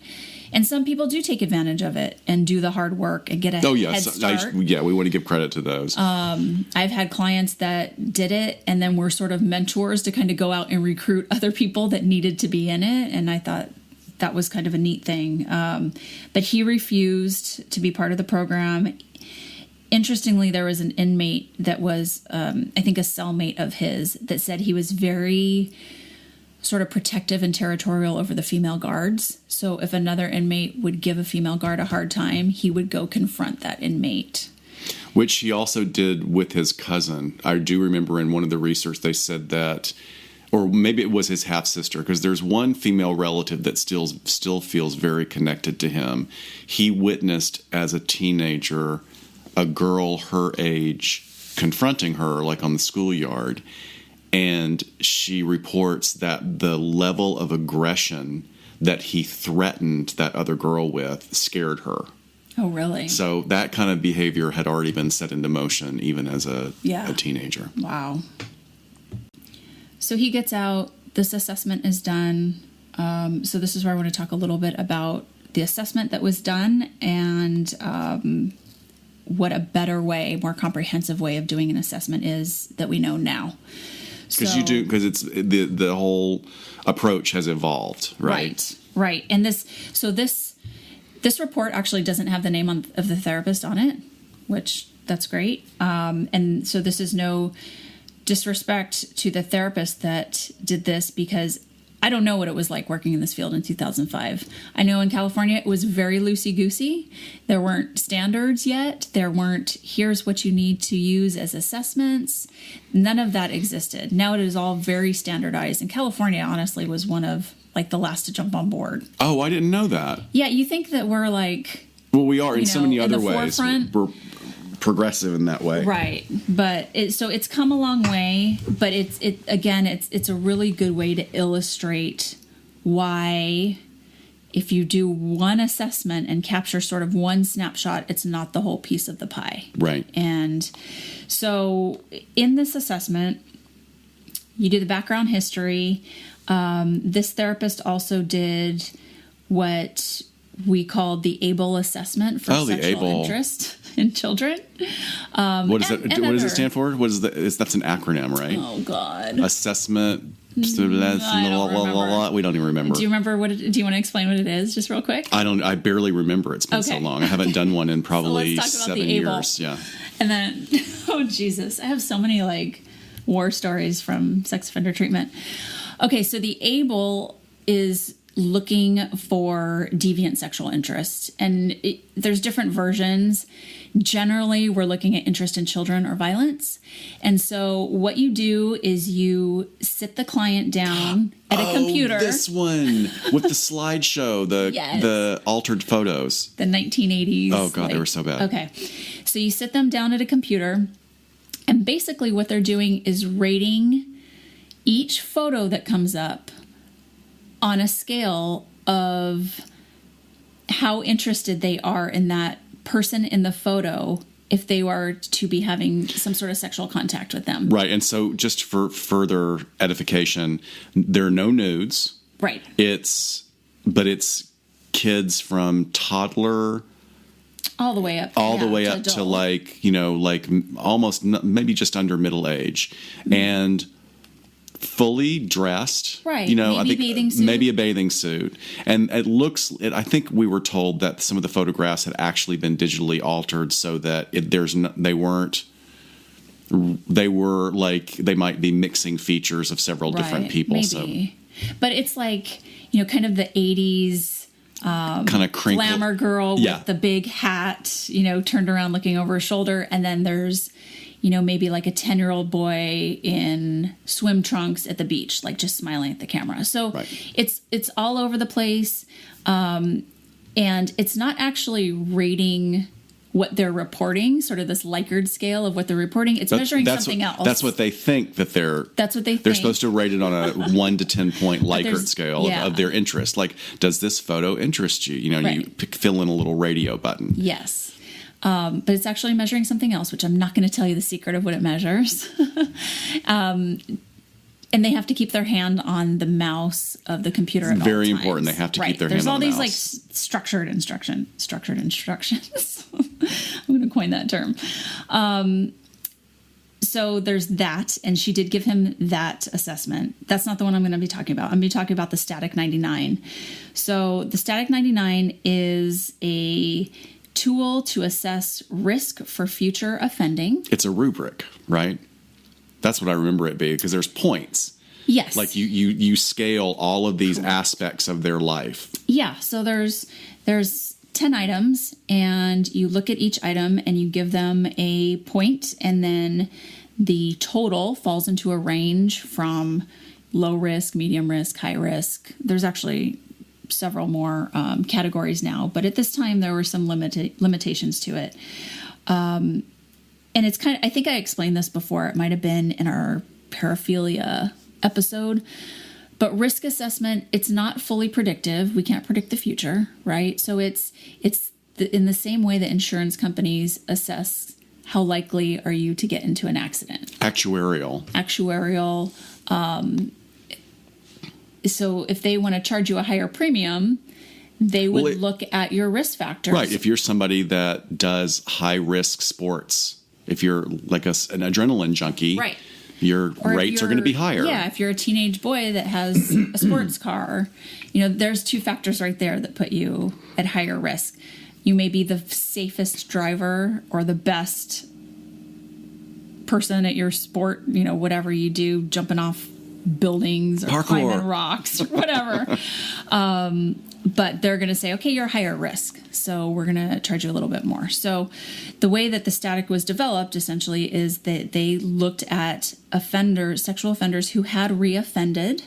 And some people do take advantage of it and do the hard work and get a head start. We want to give credit to those. I've had clients that did it and then were sort of mentors to kind of go out and recruit other people that needed to be in it. And I thought that was kind of a neat thing. But he refused to be part of the program. Interestingly, there was an inmate that was, I think, a cellmate of his that said he was very sort of protective and territorial over the female guards. So if another inmate would give a female guard a hard time, he would go confront that inmate. Which he also did with his cousin. I do remember in one of the research they said that, or maybe it was his half-sister, because there's one female relative that still feels very connected to him. He witnessed as a teenager a girl her age confronting her, like on the schoolyard, and she reports that the level of aggression that he threatened that other girl with scared her. Oh, really? So that kind of behavior had already been set into motion even as a teenager. Wow. So he gets out. This assessment is done. So this is where I want to talk a little bit about the assessment that was done and what a better way, more comprehensive way of doing an assessment is that we know now. Because it's the whole approach has evolved, right? Right. And this report actually doesn't have the name of the therapist on it, which that's great. And so this is no disrespect to the therapist that did this because I don't know what it was like working in this field in 2005. I know in California it was very loosey-goosey. There weren't standards yet. There weren't, here's what you need to use as assessments. None of that existed. Now it is all very standardized. And California, honestly, was one of like the last to jump on board. Oh, I didn't know that. Yeah, you think that we're like... Well, we are in so many other ways. Forefront. We're progressive in that way, right? But it's come a long way. But it's a really good way to illustrate why, if you do one assessment and capture sort of one snapshot, it's not the whole piece of the pie, right? And so in this assessment, you do the background history. This therapist also did what we called the ABLE assessment for the sexual ABLE. interest in children. What does it stand for? What is that's an acronym, right? Oh God. Assessment. I don't remember. We don't even remember. Do you remember do you want to explain what it is just real quick? I barely remember. It's been so Okay. long. I haven't done one in probably So let's talk about 7 the ABLE. years. Yeah. And then, oh Jesus, I have so many like war stories from sex offender treatment. Okay, so the ABLE is looking for deviant sexual interest, and there's different versions. Generally, we're looking at interest in children or violence. And so what you do is you sit the client down at a computer. This one with the slideshow, Yes. the altered photos. The 1980s. Oh God, they were so bad. Okay. So you sit them down at a computer, and basically what they're doing is rating each photo that comes up on a scale of how interested they are in that person in the photo if they are to be having some sort of sexual contact with them. Right. And so just for further edification, there are no nudes. Right. It's kids from toddler All the way up. all the way up to adult. like almost maybe just under middle age, and fully dressed, Right. Maybe Maybe I think bathing suit. maybe a bathing suit, and I think we were told that some of the photographs had actually been digitally altered so that they were like they might be mixing features of several different people. Maybe. But it's like, kind of the 80s kind of crinkle glamour girl Yeah. with the big hat, turned around looking over her shoulder. And then there's, maybe like a 10-year-old boy in swim trunks at the beach, like just smiling at the camera. So Right. it's all over the place. And it's not actually rating what they're reporting, sort of this Likert scale of what they're reporting. It's measuring something else. That's what they think that they're. That's what they think. They're supposed to rate it on a 1 to 10 point Likert there's- scale yeah. of their interest. Like, does this photo interest you? You Right. fill in a little radio button. Yes. But it's actually measuring something else, which I'm not going to tell you the secret of what it measures. And they have to keep their hand on the mouse of the computer at all Very times. important. They have to keep their There's hand on the all these mouse. like structured instructions. I'm going to coin that term. So there's that, and she did give him that assessment. That's not the one I'm going to be talking about. I'm going to be talking about the Static 99. So the Static 99 is a tool to assess risk for future offending. It's a rubric, right? That's what I remember it being, because there's points. Yes. Like you scale all of these aspects of their life. Yeah, so there's 10 items, and you look at each item and you give them a point, and then the total falls into a range from low risk, medium risk, high risk. There's actually several more categories now, but at this time there were some limitations to it. And it's I think I explained this before. It might have been in our paraphilia episode. But risk assessment, it's not fully predictive. We can't predict the future, right? So it's in the same way that insurance companies assess how likely are you to get into an accident. Actuarial. So if they want to charge you a higher premium, they would look at your risk factors. Right. If you're somebody that does high risk sports, if you're like an adrenaline junkie, right, your rates are going to be higher. Yeah, if you're a teenage boy that has a sports car, there's two factors right there that put you at higher risk. You may be the safest driver or the best person at your sport, whatever you do, jumping off buildings or Parkour. climbing rocks or whatever. But they're going to say, okay, you're higher risk, so we're going to charge you a little bit more. So the way that the static was developed essentially is that they looked at sexual offenders who had reoffended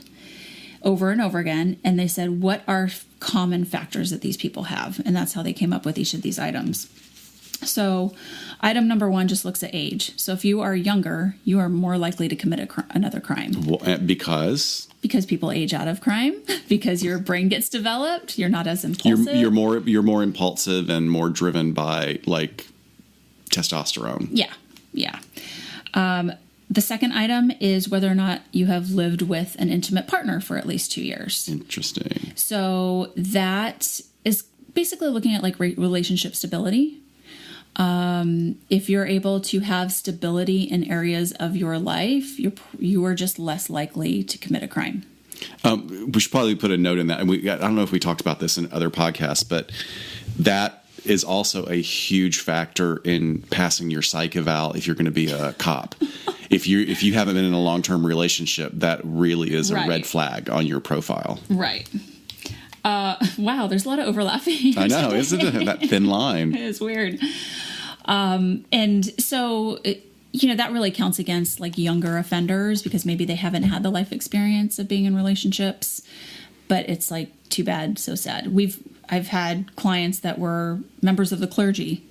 over and over again, and they said, what are common factors that these people have? And that's how they came up with each of these items. So item number 1 just looks at age. So if you are younger, you are more likely to commit another crime. Because people age out of crime, because your brain gets developed, you're not as impulsive. you're more impulsive and more driven by like testosterone. Yeah. The second item is whether or not you have lived with an intimate partner for at least 2 years. Interesting. So that is basically looking at like relationship stability. If you're able to have stability in areas of your life, you are just less likely to commit a crime. We should probably put a note in that. And I don't know if we talked about this in other podcasts, but that is also a huge factor in passing your psych eval if you're going to be a cop. If you haven't been in a long-term relationship, that really is a red flag on your profile. Right. Wow, there's a lot of overlapping. I know, isn't it? That thin line. It is weird. And so, that really counts against like younger offenders because maybe they haven't had the life experience of being in relationships. But it's like, too bad, so sad. I've had clients that were members of the clergy.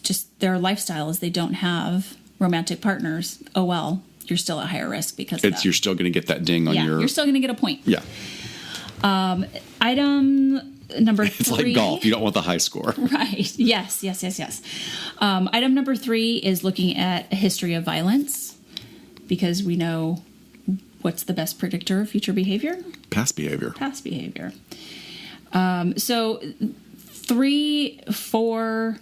Just their lifestyle is they don't have romantic partners. Oh, well, you're still at higher risk because of that. You're still going to get that ding on your... You're still going to get a point. Yeah. Item number 3. It's like golf. You don't want the high score. Right. Yes. Item number 3 is looking at a history of violence because we know what's the best predictor of future behavior? Past behavior. So 3, 4,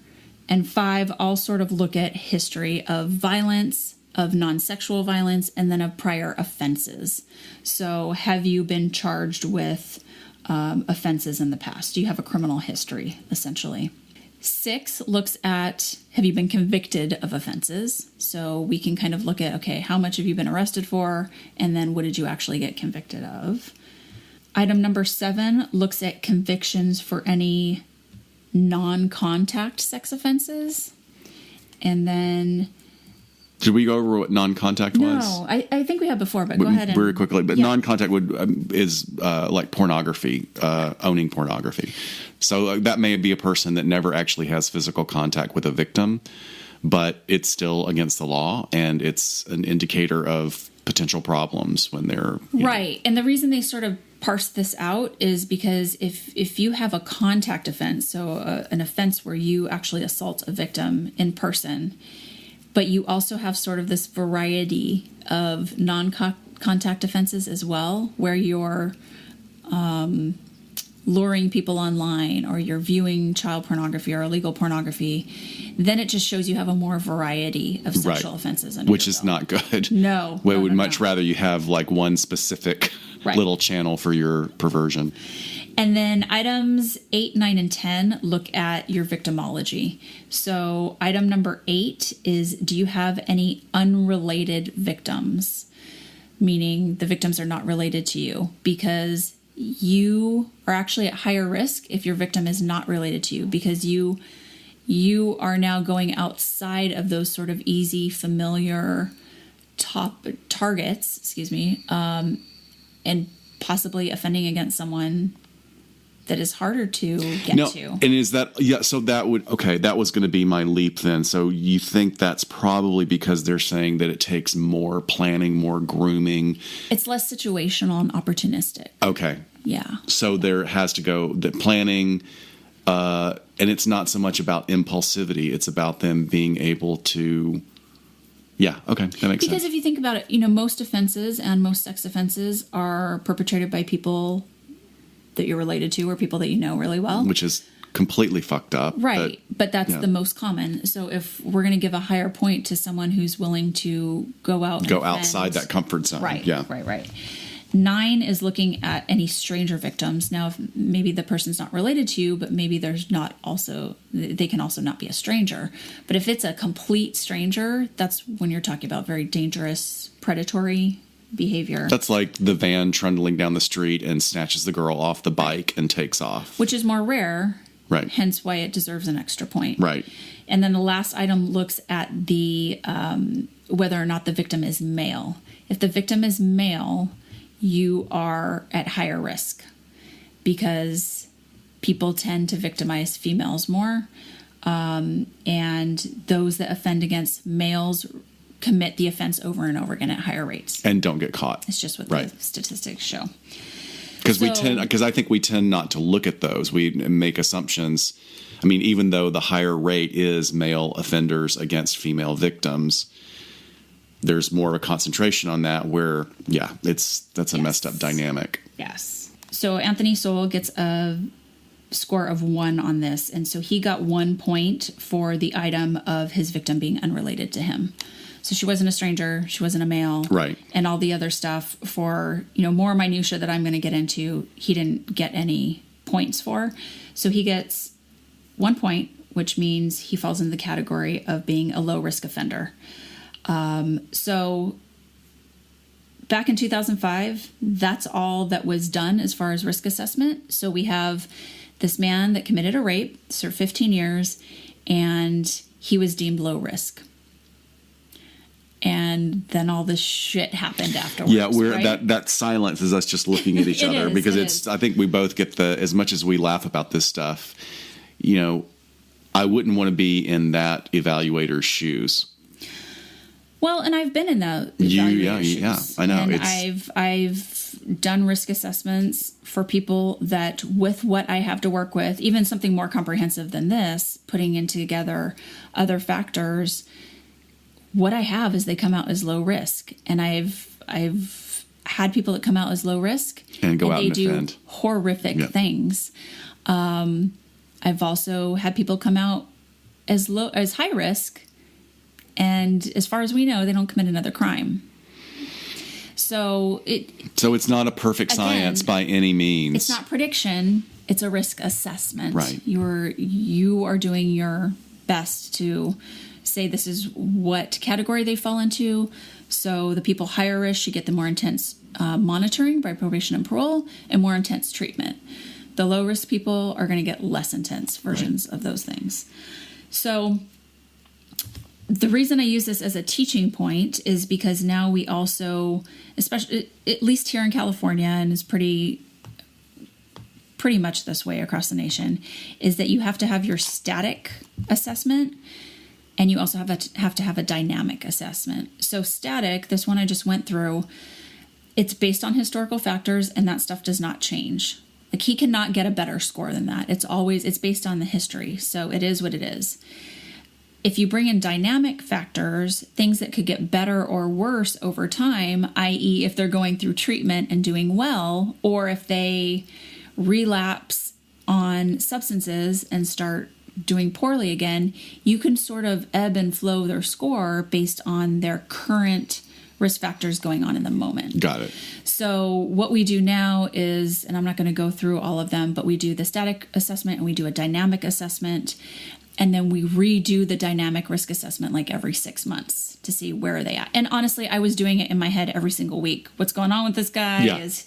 and 5 all sort of look at history of violence, of non-sexual violence, and then of prior offenses. So have you been charged with offenses in the past? Do you have a criminal history, essentially? 6 looks at, have you been convicted of offenses? So we can kind of look at, okay, how much have you been arrested for? And then what did you actually get convicted of? Item number 7 looks at convictions for any non-contact sex offenses. And then... Did we go over what non-contact was? No, I think we have before, but go ahead. Very quickly. But non-contact is like pornography, owning pornography. So that may be a person that never actually has physical contact with a victim, but it's still against the law, and it's an indicator of potential problems when they're... Right. And the reason they sort of parse this out is because if you have a contact offense, so an offense where you actually assault a victim in person... But you also have sort of this variety of non-contact offenses as well, where you're luring people online or you're viewing child pornography or illegal pornography. Then it just shows you have a more variety of sexual offenses. Which is not good. No. We would much rather you have like one specific little channel for your perversion. And then items 8, 9, and 10 look at your victimology. So item number 8 is, do you have any unrelated victims? Meaning the victims are not related to you, because you are actually at higher risk if your victim is not related to you, because you are now going outside of those sort of easy, familiar targets, and possibly offending against someone that is harder to get to. And is that, so that was going to be my leap then. So you think that's probably because they're saying that it takes more planning, more grooming. It's less situational and opportunistic. Okay. Yeah. So there has to go the planning, and it's not so much about impulsivity. It's about them being able to, that makes sense. Because if you think about it, most offenses and most sex offenses are perpetrated by people that you're related to or people that you know really well. Which is completely fucked up. Right. But that's the most common. So if we're going to give a higher point to someone who's willing to go outside that comfort zone. Right. Yeah. Right. 9 is looking at any stranger victims. Now, if maybe the person's not related to you, but maybe they can also not be a stranger. But if it's a complete stranger, that's when you're talking about very dangerous, predatory behavior. That's like the van trundling down the street and snatches the girl off the bike and takes off. Which is more rare. Right. Hence why it deserves an extra point. Right. And then the last item looks at the whether or not the victim is male. If the victim is male, you are at higher risk because people tend to victimize females more. And those that offend against males commit the offense over and over again at higher rates. And don't get caught. It's just what the statistics show. Because I think we tend not to look at those. We make assumptions. I mean, even though the higher rate is male offenders against female victims, there's more of a concentration on that where, that's a messed up dynamic. Yes. So Anthony Sowell gets a score of 1 on this. And so he got 1 point for the item of his victim being unrelated to him. So she wasn't a stranger, she wasn't a male. Right. And all the other stuff for, more minutia that I'm going to get into, he didn't get any points for. So he gets 1 point, which means he falls into the category of being a low-risk offender. So back in 2005, that's all that was done as far as risk assessment. So we have this man that committed a rape, served 15 years, and he was deemed low risk. And then all this shit happened afterwards. Yeah, right? that silence is us just looking at each other because I think we both get as much as we laugh about this stuff, I wouldn't want to be in that evaluator's shoes. Well, and I've been in the evaluator's shoes. Yeah, I know. And I've done risk assessments for people that, with what I have to work with, even something more comprehensive than this, putting in together other factors. What I have is they come out as low risk, and I've had people that come out as low risk and go out and they defend. Do horrific things. I've also had people come out as high risk, and as far as we know, they don't commit another crime. So it's not a perfect science by any means. It's not prediction. It's a risk assessment. Right. You are doing your best to say this is what category they fall into. So the people higher risk should get the more intense monitoring by probation and parole and more intense treatment. The low risk people are going to get less intense versions of those things. So the reason I use this as a teaching point is because now we also, especially at least here in California, and is pretty much this way across the nation, is that you have to have your static assessment and you also have to have a dynamic assessment. So static, this one I just went through, it's based on historical factors and that stuff does not change. Like he cannot get a better score than that. It's based on the history. So it is what it is. If you bring in dynamic factors, things that could get better or worse over time, i.e. if they're going through treatment and doing well, or if they relapse on substances and start doing poorly again, you can sort of ebb and flow their score based on their current risk factors going on in the moment. Got it. So what we do now is, and I'm not going to go through all of them, but we do the static assessment and we do a dynamic assessment. And then we redo the dynamic risk assessment like every 6 months to see where are they at. And honestly, I was doing it in my head every single week. What's going on with this guy? Because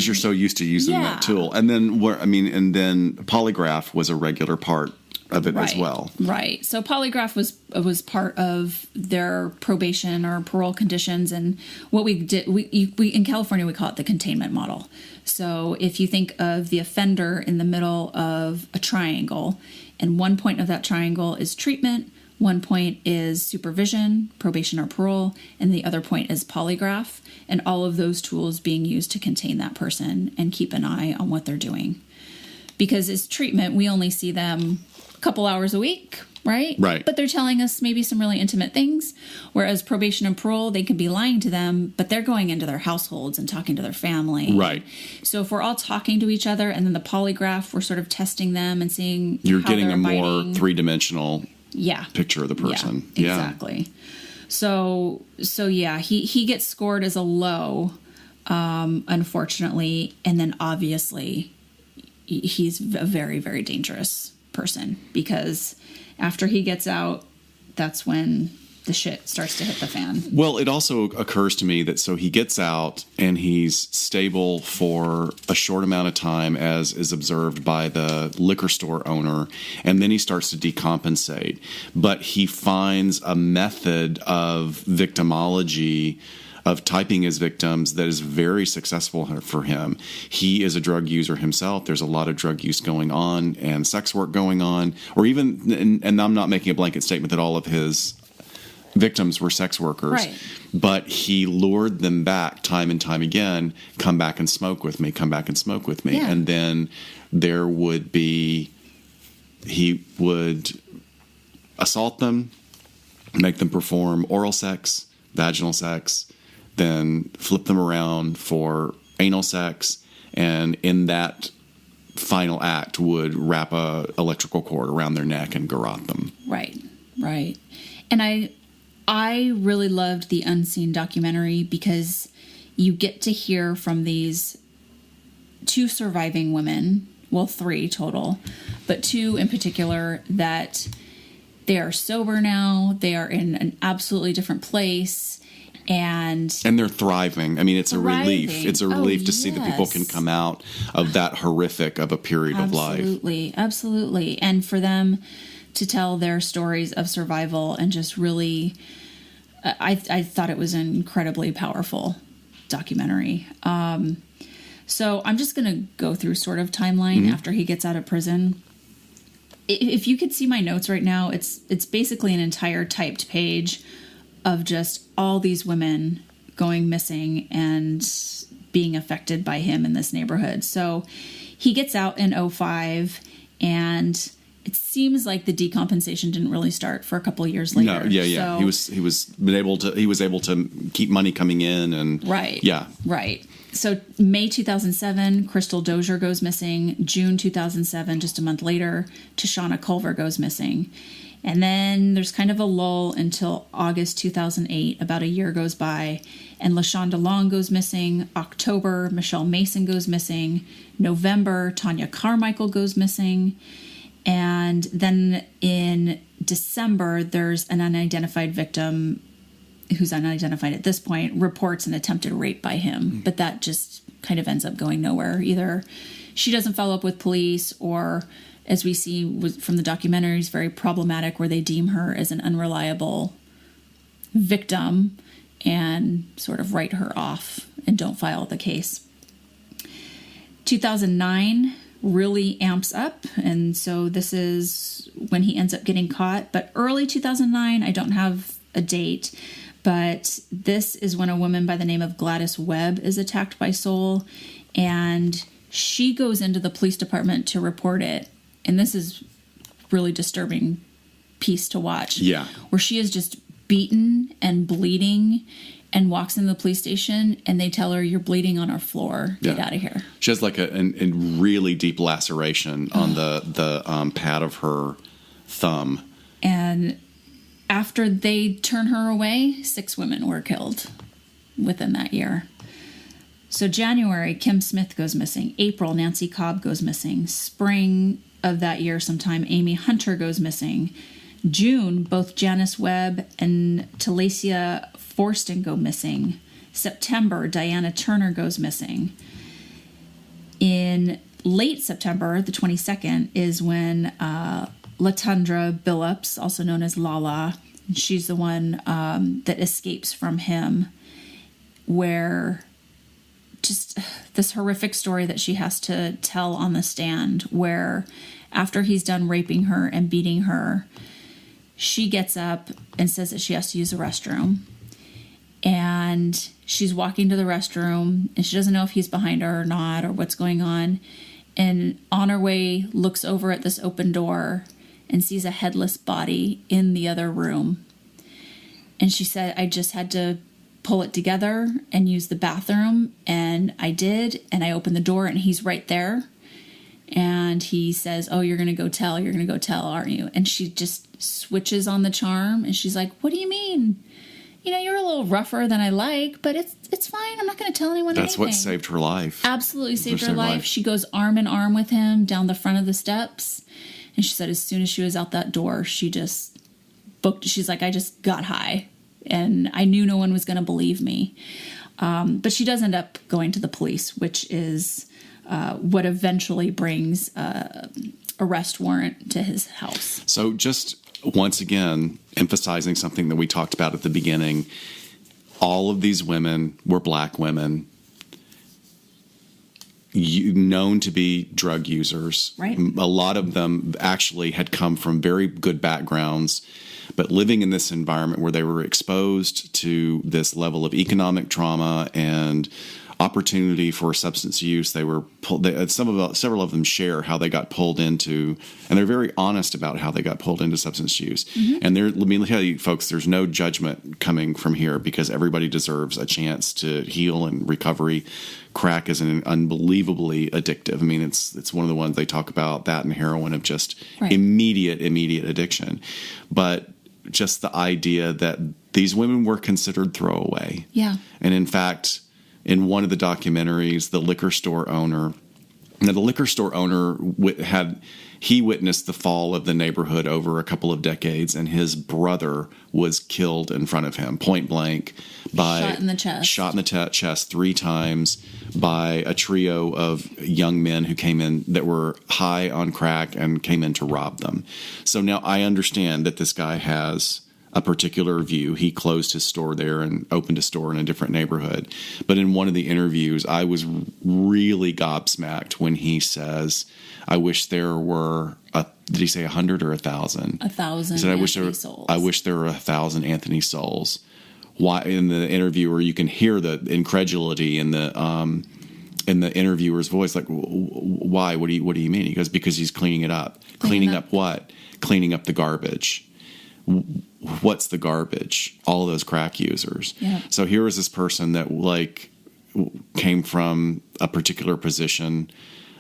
you're so used to using that tool. And then polygraph was a regular part of it as well. Right. So polygraph was part of their probation or parole conditions. And what we did, we in California, we call it the containment model. So if you think of the offender in the middle of a triangle, and one point of that triangle is treatment, one point is supervision, probation or parole, and the other point is polygraph, and all of those tools being used to contain that person and keep an eye on what they're doing. Because as treatment, we only see them a couple hours a week, right? Right. But they're telling us maybe some really intimate things, whereas probation and parole, they can be lying to them, but they're going into their households and talking to their family. Right. So if we're all talking to each other, and then the polygraph, we're sort of testing them and seeing you're how getting they're a more abiding. Three-dimensional picture of the person. Yeah, exactly. So he gets scored as a low, unfortunately, and then obviously he's a very, very dangerous person, because after he gets out, that's when the shit starts to hit the fan. Well, it also occurs to me that so he gets out and he's stable for a short amount of time, as is observed by the liquor store owner, and then he starts to decompensate. But he finds a method of victimology, of typing his victims, that is very successful for him. He is a drug user himself. There's a lot of drug use going on and sex work going on, or even, and I'm not making a blanket statement that all of his victims were sex workers, right, but he lured them back time and time again, come back and smoke with me, come back and smoke with me. Yeah. And then he would assault them, make them perform oral sex, vaginal sex, then flip them around for anal sex. And in that final act would wrap a electrical cord around their neck and garrote them. Right. And I really loved the Unseen documentary because you get to hear from these 2 surviving women, well, 3 total, but 2 in particular, that they are sober now. They are in an absolutely different place. And they're thriving. I mean, it's thriving. A relief. It's a relief to see that people can come out of that horrific of a period of life. Absolutely. And for them to tell their stories of survival and just really, I thought it was an incredibly powerful documentary. So I'm just going to go through sort of timeline after he gets out of prison. If you could see my notes right now, it's basically an entire typed page of just all these women going missing and being affected by him in this neighborhood. So he gets out in 2005, and it seems like the decompensation didn't really start for a couple of years later. No, yeah. So, he was able to keep money coming in, and right. So May 2007, Crystal Dozier goes missing. June 2007, just a month later, Tashana Culver goes missing. And then there's kind of a lull until August 2008. About a year goes by, and LaShonda Long goes missing. October, Michelle Mason goes missing. November, Tanya Carmichael goes missing. And then in December, there's an unidentified victim who's unidentified at this point, reports an attempted rape by him. But that just kind of ends up going nowhere. Either she doesn't follow up with police, or, as we see from the documentaries, very problematic, where they deem her as an unreliable victim and sort of write her off and don't file the case. 2009 really amps up, and so this is when he ends up getting caught. But early 2009, I don't have a date, but this is when a woman by the name of Gladys Webb is attacked by Sowell, and she goes into the police department to report it. And this is really disturbing piece to watch. Yeah. Where she is just beaten and bleeding and walks into the police station, and they tell her, "You're bleeding on our floor. Get out of here." She has like a really deep laceration on the pad of her thumb. And after they turn her away, 6 women were killed within that year. So January, Kim Smith goes missing. April, Nancy Cobb goes missing. Spring of that year sometime, Amy Hunter goes missing. June, both Janice Webb and Talacia Forston go missing. September, Diana Turner goes missing. In late September, the 22nd, is when Latundra Billups, also known as Lala, she's the one that escapes from him, where just this horrific story that she has to tell on the stand, where after he's done raping her and beating her, she gets up and says that she has to use the restroom. And she's walking to the restroom, and she doesn't know if he's behind her or not, or what's going on. And on her way, looks over at this open door and sees a headless body in the other room. And she said, "I just had to pull it together and use the bathroom." And I did. And I opened the door, and he's right there. And he says, "Oh, you're going to go tell, aren't you?" And she just switches on the charm. And she's like, "What do you mean? You know, you're a little rougher than I like, but it's fine. I'm not going to tell anyone That's anything." what saved her life. Absolutely saved her life. She goes arm in arm with him down the front of the steps. And she said as soon as she was out that door, she just booked. She's like, "I just got high. And I knew no one was going to believe me." But she does end up going to the police, which is what eventually brings arrest warrant to his house. So just once again, emphasizing something that we talked about at the beginning, all of these women were black women, known to be drug users. Right. A lot of them actually had come from very good backgrounds, but living in this environment where they were exposed to this level of economic trauma and opportunity for substance use. They were pulled. Several of them share how they got pulled into, and they're very honest about how they got pulled into substance use. And let me tell you, folks, there's no judgment coming from here because everybody deserves a chance to heal and recovery. Crack is an unbelievably addictive. I mean, it's one of the ones they talk about, that and heroin, of just immediate addiction. But just the idea that these women were considered throwaway. Yeah. And in fact, in one of the documentaries, the liquor store owner he witnessed the fall of the neighborhood over a couple of decades, and his brother was killed in front of him, point blank, by shot in the chest 3 times by a trio of young men who came in that were high on crack and came in to rob them. So now I understand that this guy has a particular view. He closed his store there and opened a store in a different neighborhood. But in one of the interviews, I was really gobsmacked when he says, I wish there were, did he say 100 or 1,000? 1,000 he said, I wish there were 1,000 Anthony Sowells. Why? In the interviewer, you can hear the incredulity in the interviewer's voice, like, why? What do you mean? He goes, because he's cleaning it up. Cleaning up what? Cleaning up the garbage. What's the garbage? All of those crack users. Yeah. So here was this person that came from a particular position.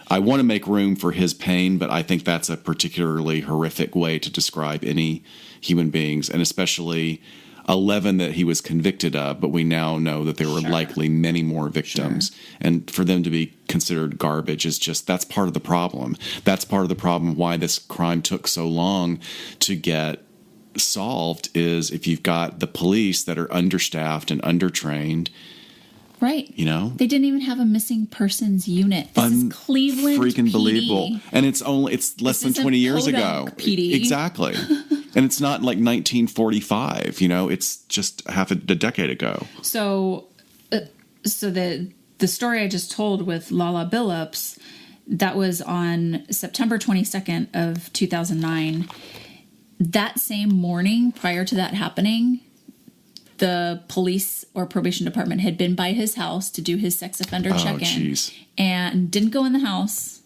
I want to make room for his pain, but I think that's a particularly horrific way to describe any human beings, and especially 11 that he was convicted of, but we now know that there were likely many more victims. And for them to be considered garbage is that's part of the problem. That's part of the problem why this crime took so long to get solved, is if you've got the police that are understaffed and undertrained. Right. You know? They didn't even have a missing persons unit. This is Cleveland freaking PD. Believable. And it's less than 20 years ago. PD. Exactly. And it's not like 1945, it's just half a decade ago. So the story I just told with Lala Billups, that was on September 22nd of 2009. That same morning, prior to that happening, the police or probation department had been by his house to do his sex offender check-in and didn't go in the house.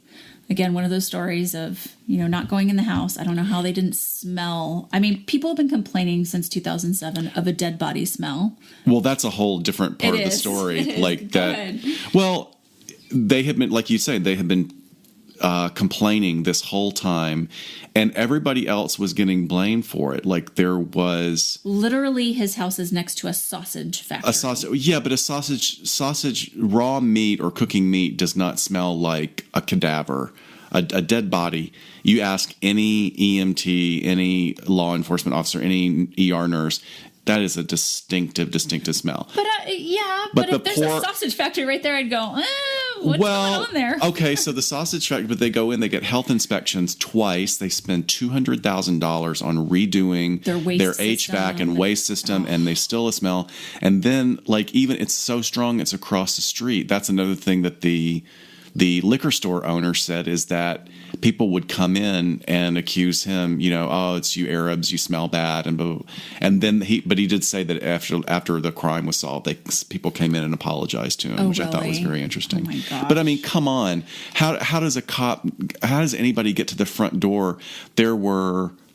Again, one of those stories of, not going in the house. I don't know how they didn't smell. I mean, people have been complaining since 2007 of a dead body smell. Well, that's a whole different part of the story. Like that. Well, they have been, like you say, they have been complaining this whole time, and everybody else was getting blamed for it. Like there was literally, his house is next to a sausage factory. But a sausage raw meat or cooking meat does not smell like a cadaver, a dead body. You ask any EMT, any law enforcement officer, any ER nurse. That is a distinctive smell. But but if there's a sausage factory right there, I'd go, what's going on there? Okay, so the sausage factory, but they go in, they get health inspections twice. They spend $200,000 on redoing their HVAC and waste system, and they still smell. And then, even it's so strong, it's across the street. That's another thing that the liquor store owner said, is that people would come in and accuse him, it's you Arabs, you smell bad, and then he did say that after the crime was solved, people came in and apologized to him, which I thought was very interesting. Oh my gosh. But I mean, come on, how does anybody get to the front door?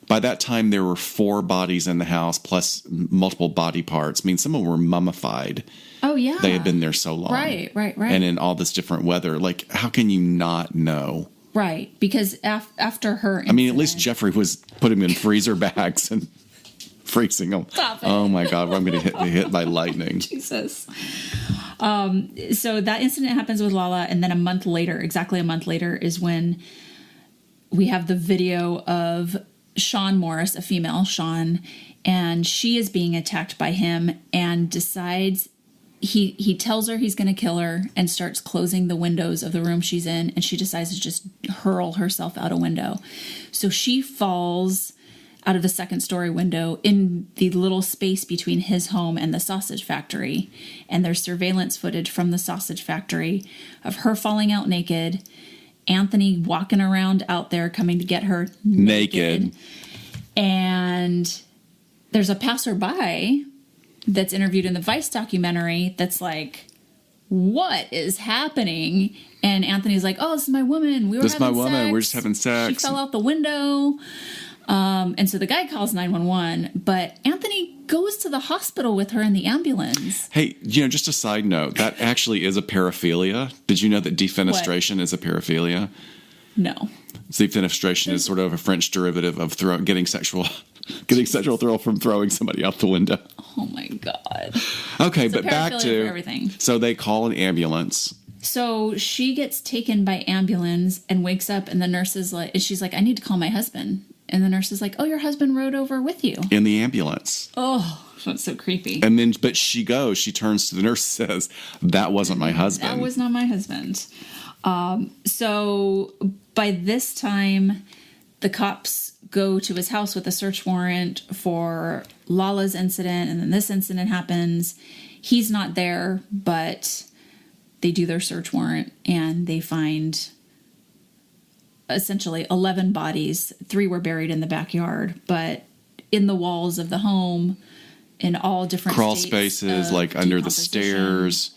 By that time, there were 4 bodies in the house, plus multiple body parts. I mean, some of them were mummified. Oh, yeah. They had been there so long. Right. And in all this different weather. Like, how can you not know? Right. Because after her incident, I mean, at least Jeffrey was putting them in freezer bags and freezing them. Stop it. Oh, my God. I'm going to be hit by lightning. Jesus. So that incident happens with Lala. And then exactly a month later, is when we have the video of Sean Morris, a female, Sean, and she is being attacked by him and decides he tells her he's going to kill her and starts closing the windows of the room she's in, and she decides to just hurl herself out a window. So she falls out of the second-story window in the little space between his home and the sausage factory, and there's surveillance footage from the sausage factory of her falling out naked, Anthony walking around out there coming to get her naked. And there's a passerby that's interviewed in the Vice documentary that's like, what is happening? And Anthony's like, oh, this is my woman. This is my woman. We're just having sex. She fell out the window. And so the guy calls 911, but Anthony goes to the hospital with her in the ambulance. Hey, just a side note, that actually is a paraphilia. Did you know that defenestration is a paraphilia? No. Defenestration is sort of a French derivative of getting sexual thrill from throwing somebody out the window. Oh my God. Okay, So but back to everything. So they call an ambulance. So she gets taken by ambulance and wakes up, and the nurse is like, she's like, I need to call my husband. And the nurse is like, oh, your husband rode over with you in the ambulance. Oh, that's so creepy. And then, but she turns to the nurse, and says, that wasn't my husband. That was not my husband. So by this time, the cops go to his house with a search warrant for Lala's incident, and then this incident happens. He's not there, but they do their search warrant, and they find essentially 11 bodies. 3 were buried in the backyard, but in the walls of the home, in all different crawl spaces, like under the stairs.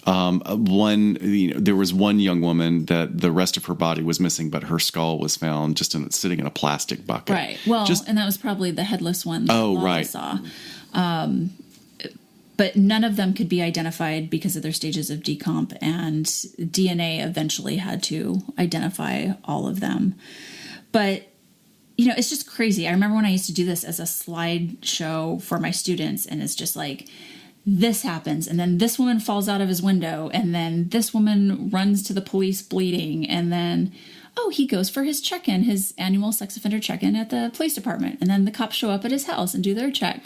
There was one young woman that the rest of her body was missing, but her skull was found just sitting in a plastic bucket. Right. Well, and that was probably the headless one that Lala saw. But none of them could be identified because of their stages of decomp, and DNA eventually had to identify all of them. But, it's just crazy. I remember when I used to do this as a slideshow for my students, and it's just like, this happens, and then this woman falls out of his window, and then this woman runs to the police bleeding, and then, he goes for his check-in, his annual sex offender check-in at the police department, and then the cops show up at his house and do their check.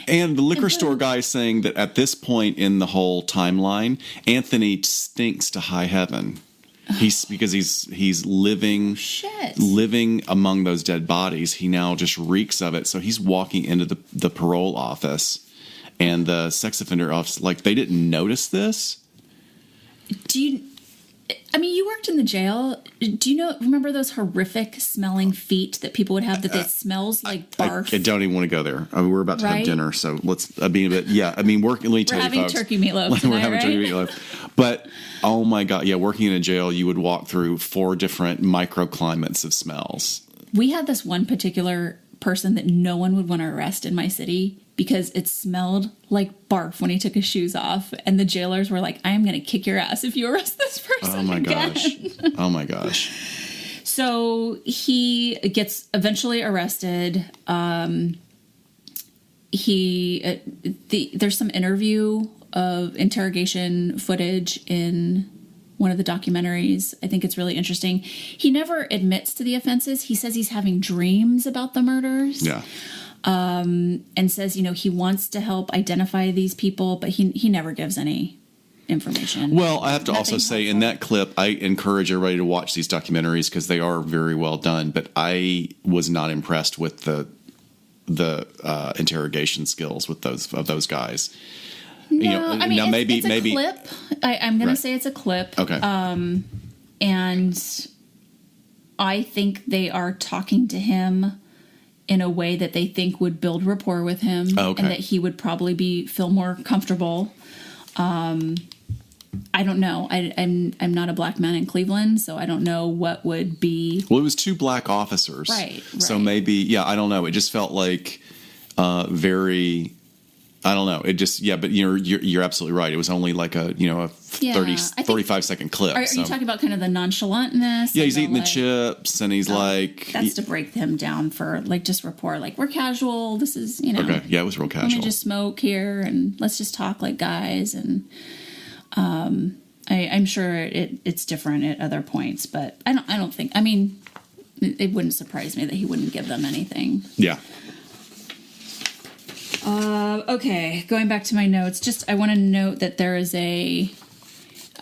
And the liquor store guy is saying that at this point in the whole timeline, Anthony stinks to high heaven. Because he's living among those dead bodies. He now just reeks of it. So he's walking into the parole office and the sex offender office, like, they didn't notice this. You worked in the jail. Do you remember those horrific smelling feet that people would have that smells like barf? I don't even want to go there. We're about to have dinner, so let's be a bit. Yeah, let me tell you, folks. We're having turkey meatloaf tonight, We're having turkey meatloaf. But, oh my God, yeah, working in a jail, you would walk through 4 different microclimates of smells. We had this one particular person that no one would want to arrest in my city because it smelled like barf when he took his shoes off, and the jailers were like, I am going to kick your ass if you arrest this person. Oh my again. Gosh. Oh my gosh. So he gets eventually arrested. There's some interrogation footage in one of the documentaries. I think it's really interesting. He never admits to the offenses. He says he's having dreams about the murders. Yeah. And says, he wants to help identify these people, but he never gives any information. Well, I have to also say, in that clip, I encourage everybody to watch these documentaries because they are very well done. But I was not impressed with the interrogation skills with those guys. No, maybe it's a clip. I'm going to say it's a clip. Okay. And I think they are talking to him in a way that they think would build rapport with him, and that he would probably feel more comfortable. I don't know. I'm not a black man in Cleveland, so I don't know what would be. Well, it was 2 black officers, right? So maybe, I don't know. It just felt like very. I don't know. It just, but you're absolutely right. It was only like a 35-second clip. Are you talking about kind of the nonchalantness? Yeah, he's eating the chips, and he's that's to break him down for just rapport. Like, we're casual. This is Okay, yeah, it was real casual. Let me just smoke here and let's just talk like guys. And I'm sure it's different at other points, but I don't think. It wouldn't surprise me that he wouldn't give them anything. Yeah. Okay, going back to my notes, I want to note that there is a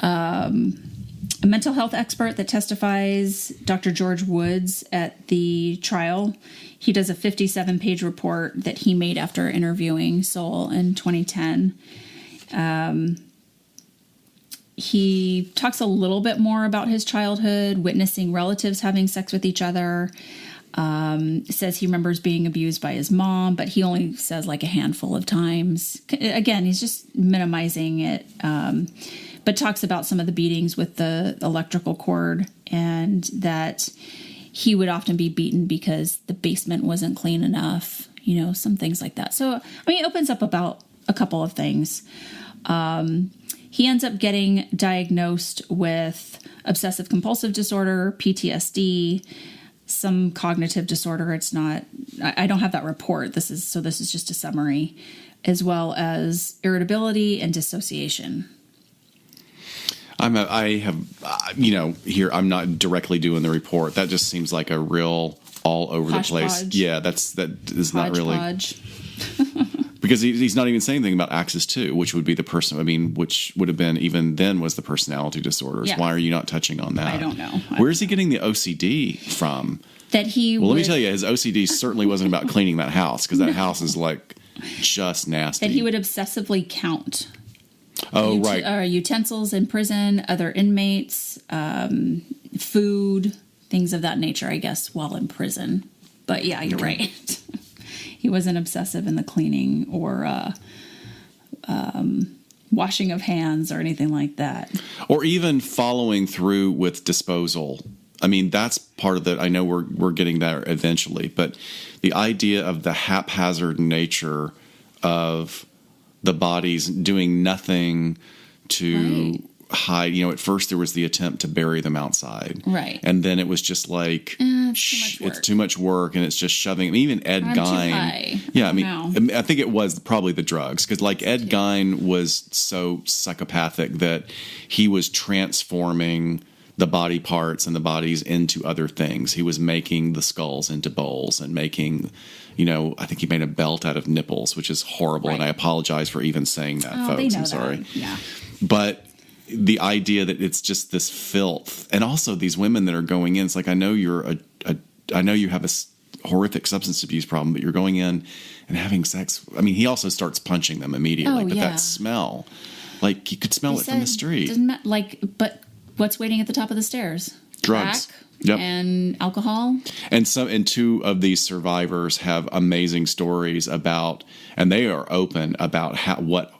mental health expert that testifies, Dr. George Woods, at the trial. He does a 57-page report that he made after interviewing Sowell in 2010. He talks a little bit more about his childhood, witnessing relatives having sex with each other. Says he remembers being abused by his mom, but he only says like a handful of times. Again, he's just minimizing it. but talks about some of the beatings with the electrical cord, and that he would often be beaten because the basement wasn't clean enough, some things like that. So, it opens up about a couple of things. He ends up getting diagnosed with obsessive compulsive disorder, PTSD, some cognitive disorder. It's not, I don't have that report. This is just a summary, as well as irritability and dissociation. Here, I'm not directly doing the report. That just seems like a real all over the place. Yeah, that is not really. Because he's not even saying anything about Axis 2, which would be the person, which would have been even then was the personality disorders. Yeah. Why are you not touching on that? I don't know. Where's he getting the OCD from? That he Let me tell you, his OCD certainly wasn't about cleaning that house, because that house is like just nasty. That he would obsessively count. Oh, right. Utensils in prison, other inmates, food, things of that nature, I guess, while in prison. But yeah, you're right. He wasn't obsessive in the cleaning or washing of hands or anything like that. Or even following through with disposal. That's part of it. I know we're getting there eventually, but the idea of the haphazard nature of the bodies doing nothing to hide. At first there was the attempt to bury them outside. Right. And then it was just like, it's too much work, and it's just shoving. Even Ed Gein. Yeah, I think it was probably the drugs, because Ed Gein was so psychopathic that he was transforming the body parts and the bodies into other things. He was making the skulls into bowls and making, I think he made a belt out of nipples, which is horrible. Right. And I apologize for even saying that, folks. They know I'm sorry. That. Yeah. But the idea that it's just this filth, and also these women that are going in, it's like, I know I know you have a horrific substance abuse problem, but you're going in and having sex. He also starts punching them immediately, but that smell, you could smell it from the street. But what's waiting at the top of the stairs? Drugs. Crack. Yep. And alcohol. And two of these survivors have amazing stories about, and they are open about what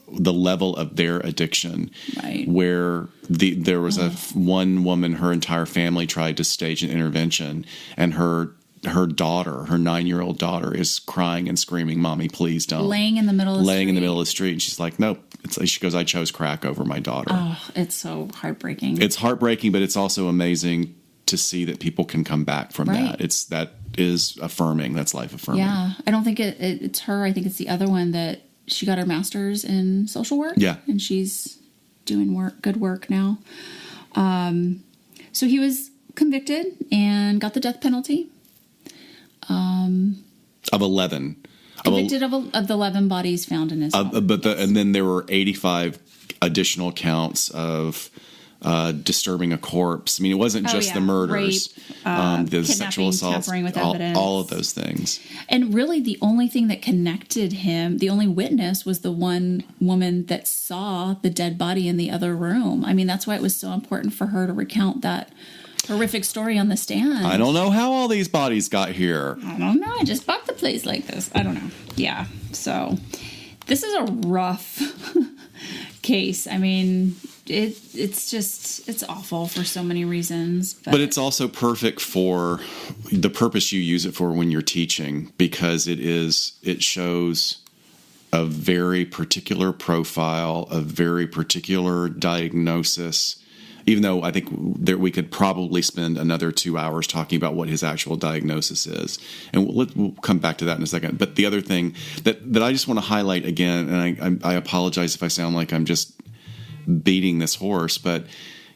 the level of their addiction. Right. Where there was one woman, her entire family tried to stage an intervention, and her daughter, her 9-year-old daughter, is crying and screaming, "Mommy, please don't!" Laying in the middle of the street, and she's like, "Nope." She goes, "I chose crack over my daughter." Oh, it's so heartbreaking. It's heartbreaking, but it's also amazing to see that people can come back from that. That is affirming. That's life affirming. Yeah, I don't think it's her. I think it's the other one that she got her master's in social work. Yeah, and she's doing good work now. So he was convicted and got the death penalty. Of 11. Convicted of the 11 bodies found in his home. And then there were 85 additional counts of disturbing a corpse. It wasn't just the murders, rape, the sexual assaults, tampering with evidence, all of those things. And really, the only thing that connected him, the only witness, was the one woman that saw the dead body in the other room. That's why it was so important for her to recount that horrific story on the stand. I don't know how all these bodies got here. I don't know. I just bought the place like this. I don't know. Yeah. So this is a rough case. It's awful for so many reasons. But it's also perfect for the purpose you use it for when you're teaching, because it shows a very particular profile, a very particular diagnosis. Even though I think we could probably spend another 2 hours talking about what his actual diagnosis is. And we'll come back to that in a second. But the other thing that I just want to highlight again, and I apologize if I sound like I'm just beating this horse, but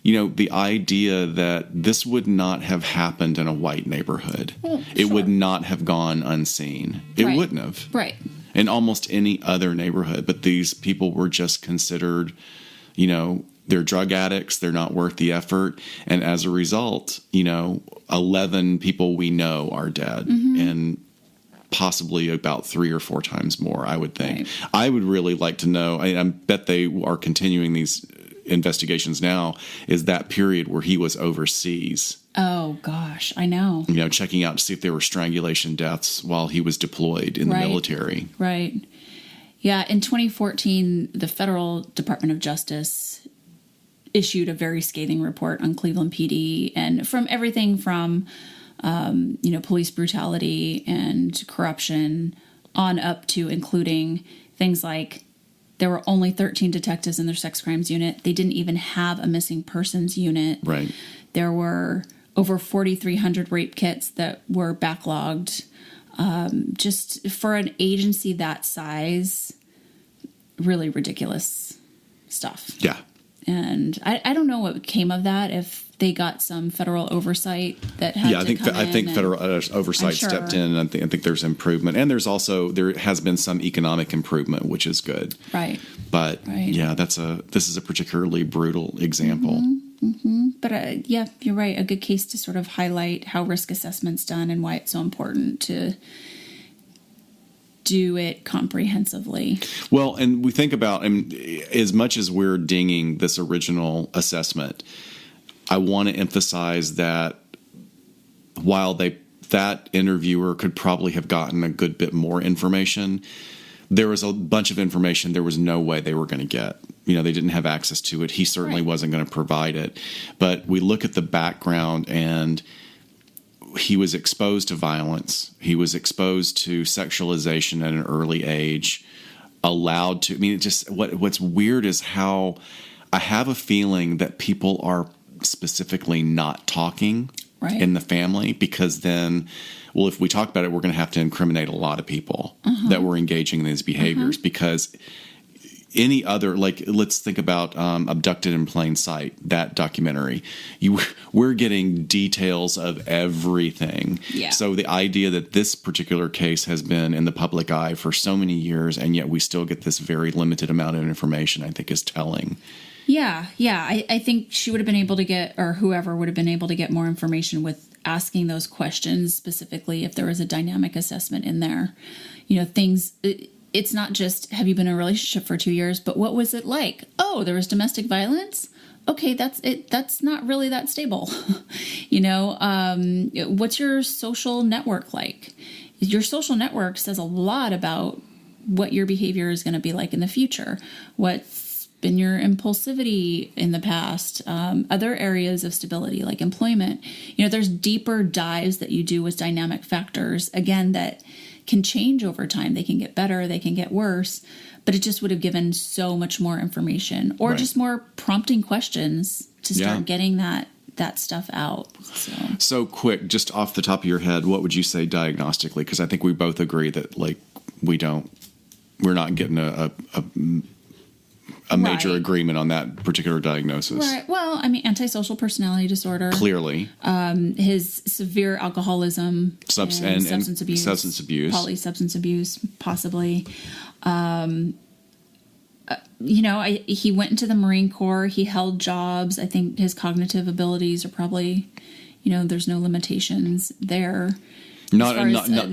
the idea that this would not have happened in a white neighborhood. Well, it would not have gone unseen. It wouldn't have. Right. In almost any other neighborhood. But these people were just considered, they're drug addicts. They're not worth the effort. And as a result, 11 people we know are dead. Mm-hmm. And possibly about 3 or 4 times more, I would think. Right. I would really like to know, I bet they are continuing these investigations now, is that period where he was overseas. Oh, gosh, I know. Checking out to see if there were strangulation deaths while he was deployed in the military. Right. Yeah, in 2014, the Federal Department of Justice issued a very scathing report on Cleveland PD, and from everything from, police brutality and corruption on up to including things like there were only 13 detectives in their sex crimes unit. They didn't even have a missing persons unit. Right. There were over 4,300 rape kits that were backlogged. Just for an agency that size, really ridiculous stuff. Yeah. And I don't know what came of that, if they got some federal oversight that had I think federal oversight stepped in, and I think there's improvement, and there has been some economic improvement, which is good. Right. But yeah, this is a particularly brutal example. But you're right. A good case to sort of highlight how risk assessment's done and why it's so important to do it comprehensively. Well, and we think about, as much as we're dinging this original assessment, I want to emphasize that while that interviewer could probably have gotten a good bit more information, there was a bunch of information there was no way they were going to get. They didn't have access to it. He certainly wasn't going to provide it. But we look at the background, and he was exposed to violence. He was exposed to sexualization at an early age, allowed to. What's weird is how I have a feeling that people are specifically not talking in the family, because then, if we talk about it, we're going to have to incriminate a lot of people that were engaging in these behaviors, because any other, let's think about Abducted in Plain Sight, that documentary. We're getting details of everything. Yeah. So the idea that this particular case has been in the public eye for so many years, and yet we still get this very limited amount of information, I think is telling. Yeah. I think she would have been able to get, or whoever would have been able to get more information with asking those questions, specifically if there was a dynamic assessment in there. Things... It's not just, have you been in a relationship for 2 years, but what was it like? Oh, there was domestic violence? Okay, that's it. That's not really that stable. What's your social network like? Your social network says a lot about what your behavior is going to be like in the future. What's been your impulsivity in the past? Other areas of stability, like employment. There's deeper dives that you do with dynamic factors, again, that can change over time. They can get better, they can get worse, but it just would have given so much more information, or just more prompting questions to start getting that stuff out. So quick, just off the top of your head, what would you say diagnostically? Because I think we both agree that we're not getting a major agreement on that particular diagnosis. Right. Well, antisocial personality disorder. Clearly. His severe alcoholism, and substance abuse. Polysubstance abuse, possibly. He went into the Marine Corps. He held jobs. I think his cognitive abilities are probably, there's no limitations there. Not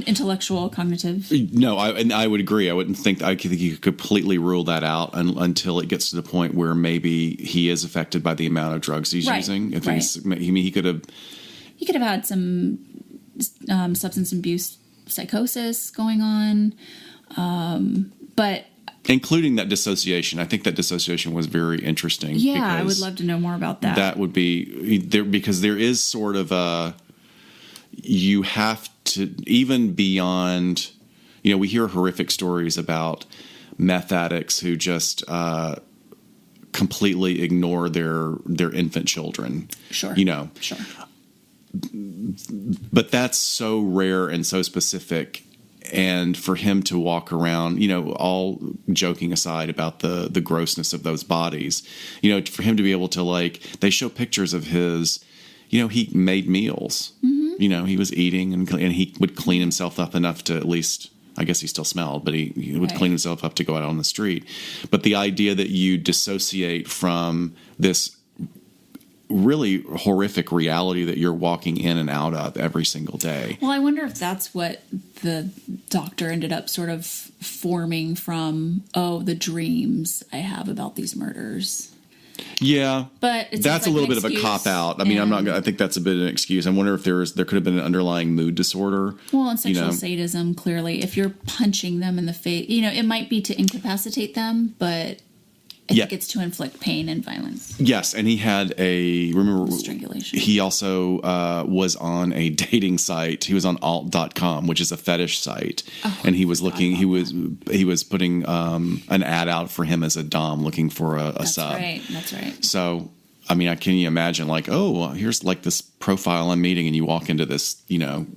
intellectual, cognitive. No, I would agree. I think you could completely rule that out until it gets to the point where maybe he is affected by the amount of drugs he's using. He could have had some substance abuse psychosis going on, but including that dissociation. I think that dissociation was very interesting. Yeah, I would love to know more about that. That would be there, because there is sort of a. You have to, even beyond, we hear horrific stories about meth addicts who just completely ignore their infant children. Sure. Sure. But that's so rare and so specific. And for him to walk around, all joking aside about the grossness of those bodies, for him to be able to, they show pictures of his, he made meals. Mm-hmm. He was eating and he would clean himself up enough to at least, I guess he still smelled, but he would clean himself up to go out on the street. But the idea that you dissociate from this really horrific reality that you're walking in and out of every single day. Well, I wonder if that's what the doctor ended up sort of forming from, the dreams I have about these murders. Yeah, but that's a little bit of a cop out. I think that's a bit of an excuse. I wonder if there could have been an underlying mood disorder. Well, and sexual sadism, clearly. If you're punching them in the face, it might be to incapacitate them, but I think it's to inflict pain and violence. Yes, and he had Strangulation. He also was on a dating site. He was on alt.com, which is a fetish site. And he was looking, he was putting an ad out for him as a dom looking for a sub. That's right. So, I mean, can you imagine like, oh, here's like this profile I'm meeting, and you walk into this,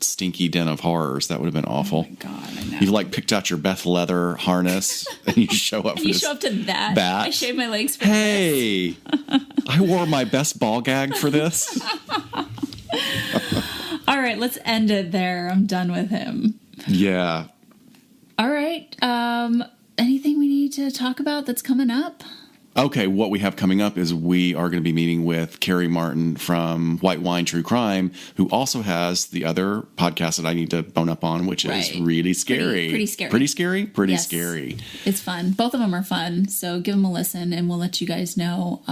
stinky den of horrors. That would have been awful. Oh my God, I know. You've like picked out your Beth leather harness and you show up for this. You show up to that. Bat. I shaved my legs for this. I wore my best ball gag for this. All right, let's end it there. I'm done with him. Yeah. All right. Anything we need to talk about that's coming up? Okay, what we have coming up is we are going to be meeting with Carrie Martin from White Wine True Crime, who also has the other podcast that I need to bone up on, which is really scary. Pretty scary. Pretty scary? Pretty Yes. scary. It's fun. Both of them are fun. So give them a listen, and we'll let you guys know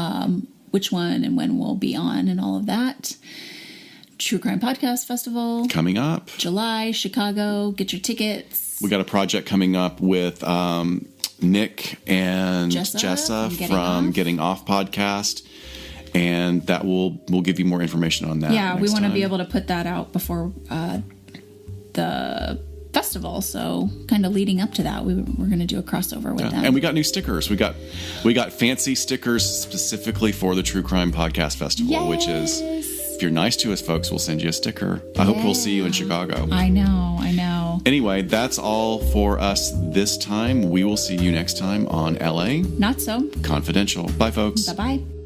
which one and when we'll be on and all of that. True Crime Podcast Festival. Coming up. July, Chicago. Get your tickets. We got a project coming up with Nick and Jessa from Getting Off podcast, and that we'll give you more information on that. Yeah, we want to be able to put that out before the festival, so kind of leading up to that, we're going to do a crossover with them. And we got new stickers. We got fancy stickers specifically for the True Crime Podcast Festival, which is, if you're nice to us, folks, we'll send you a sticker. I hope we'll see you in Chicago. I know. Anyway, that's all for us this time. We will see you next time on LA Not So Confidential. Bye, folks. Bye-bye.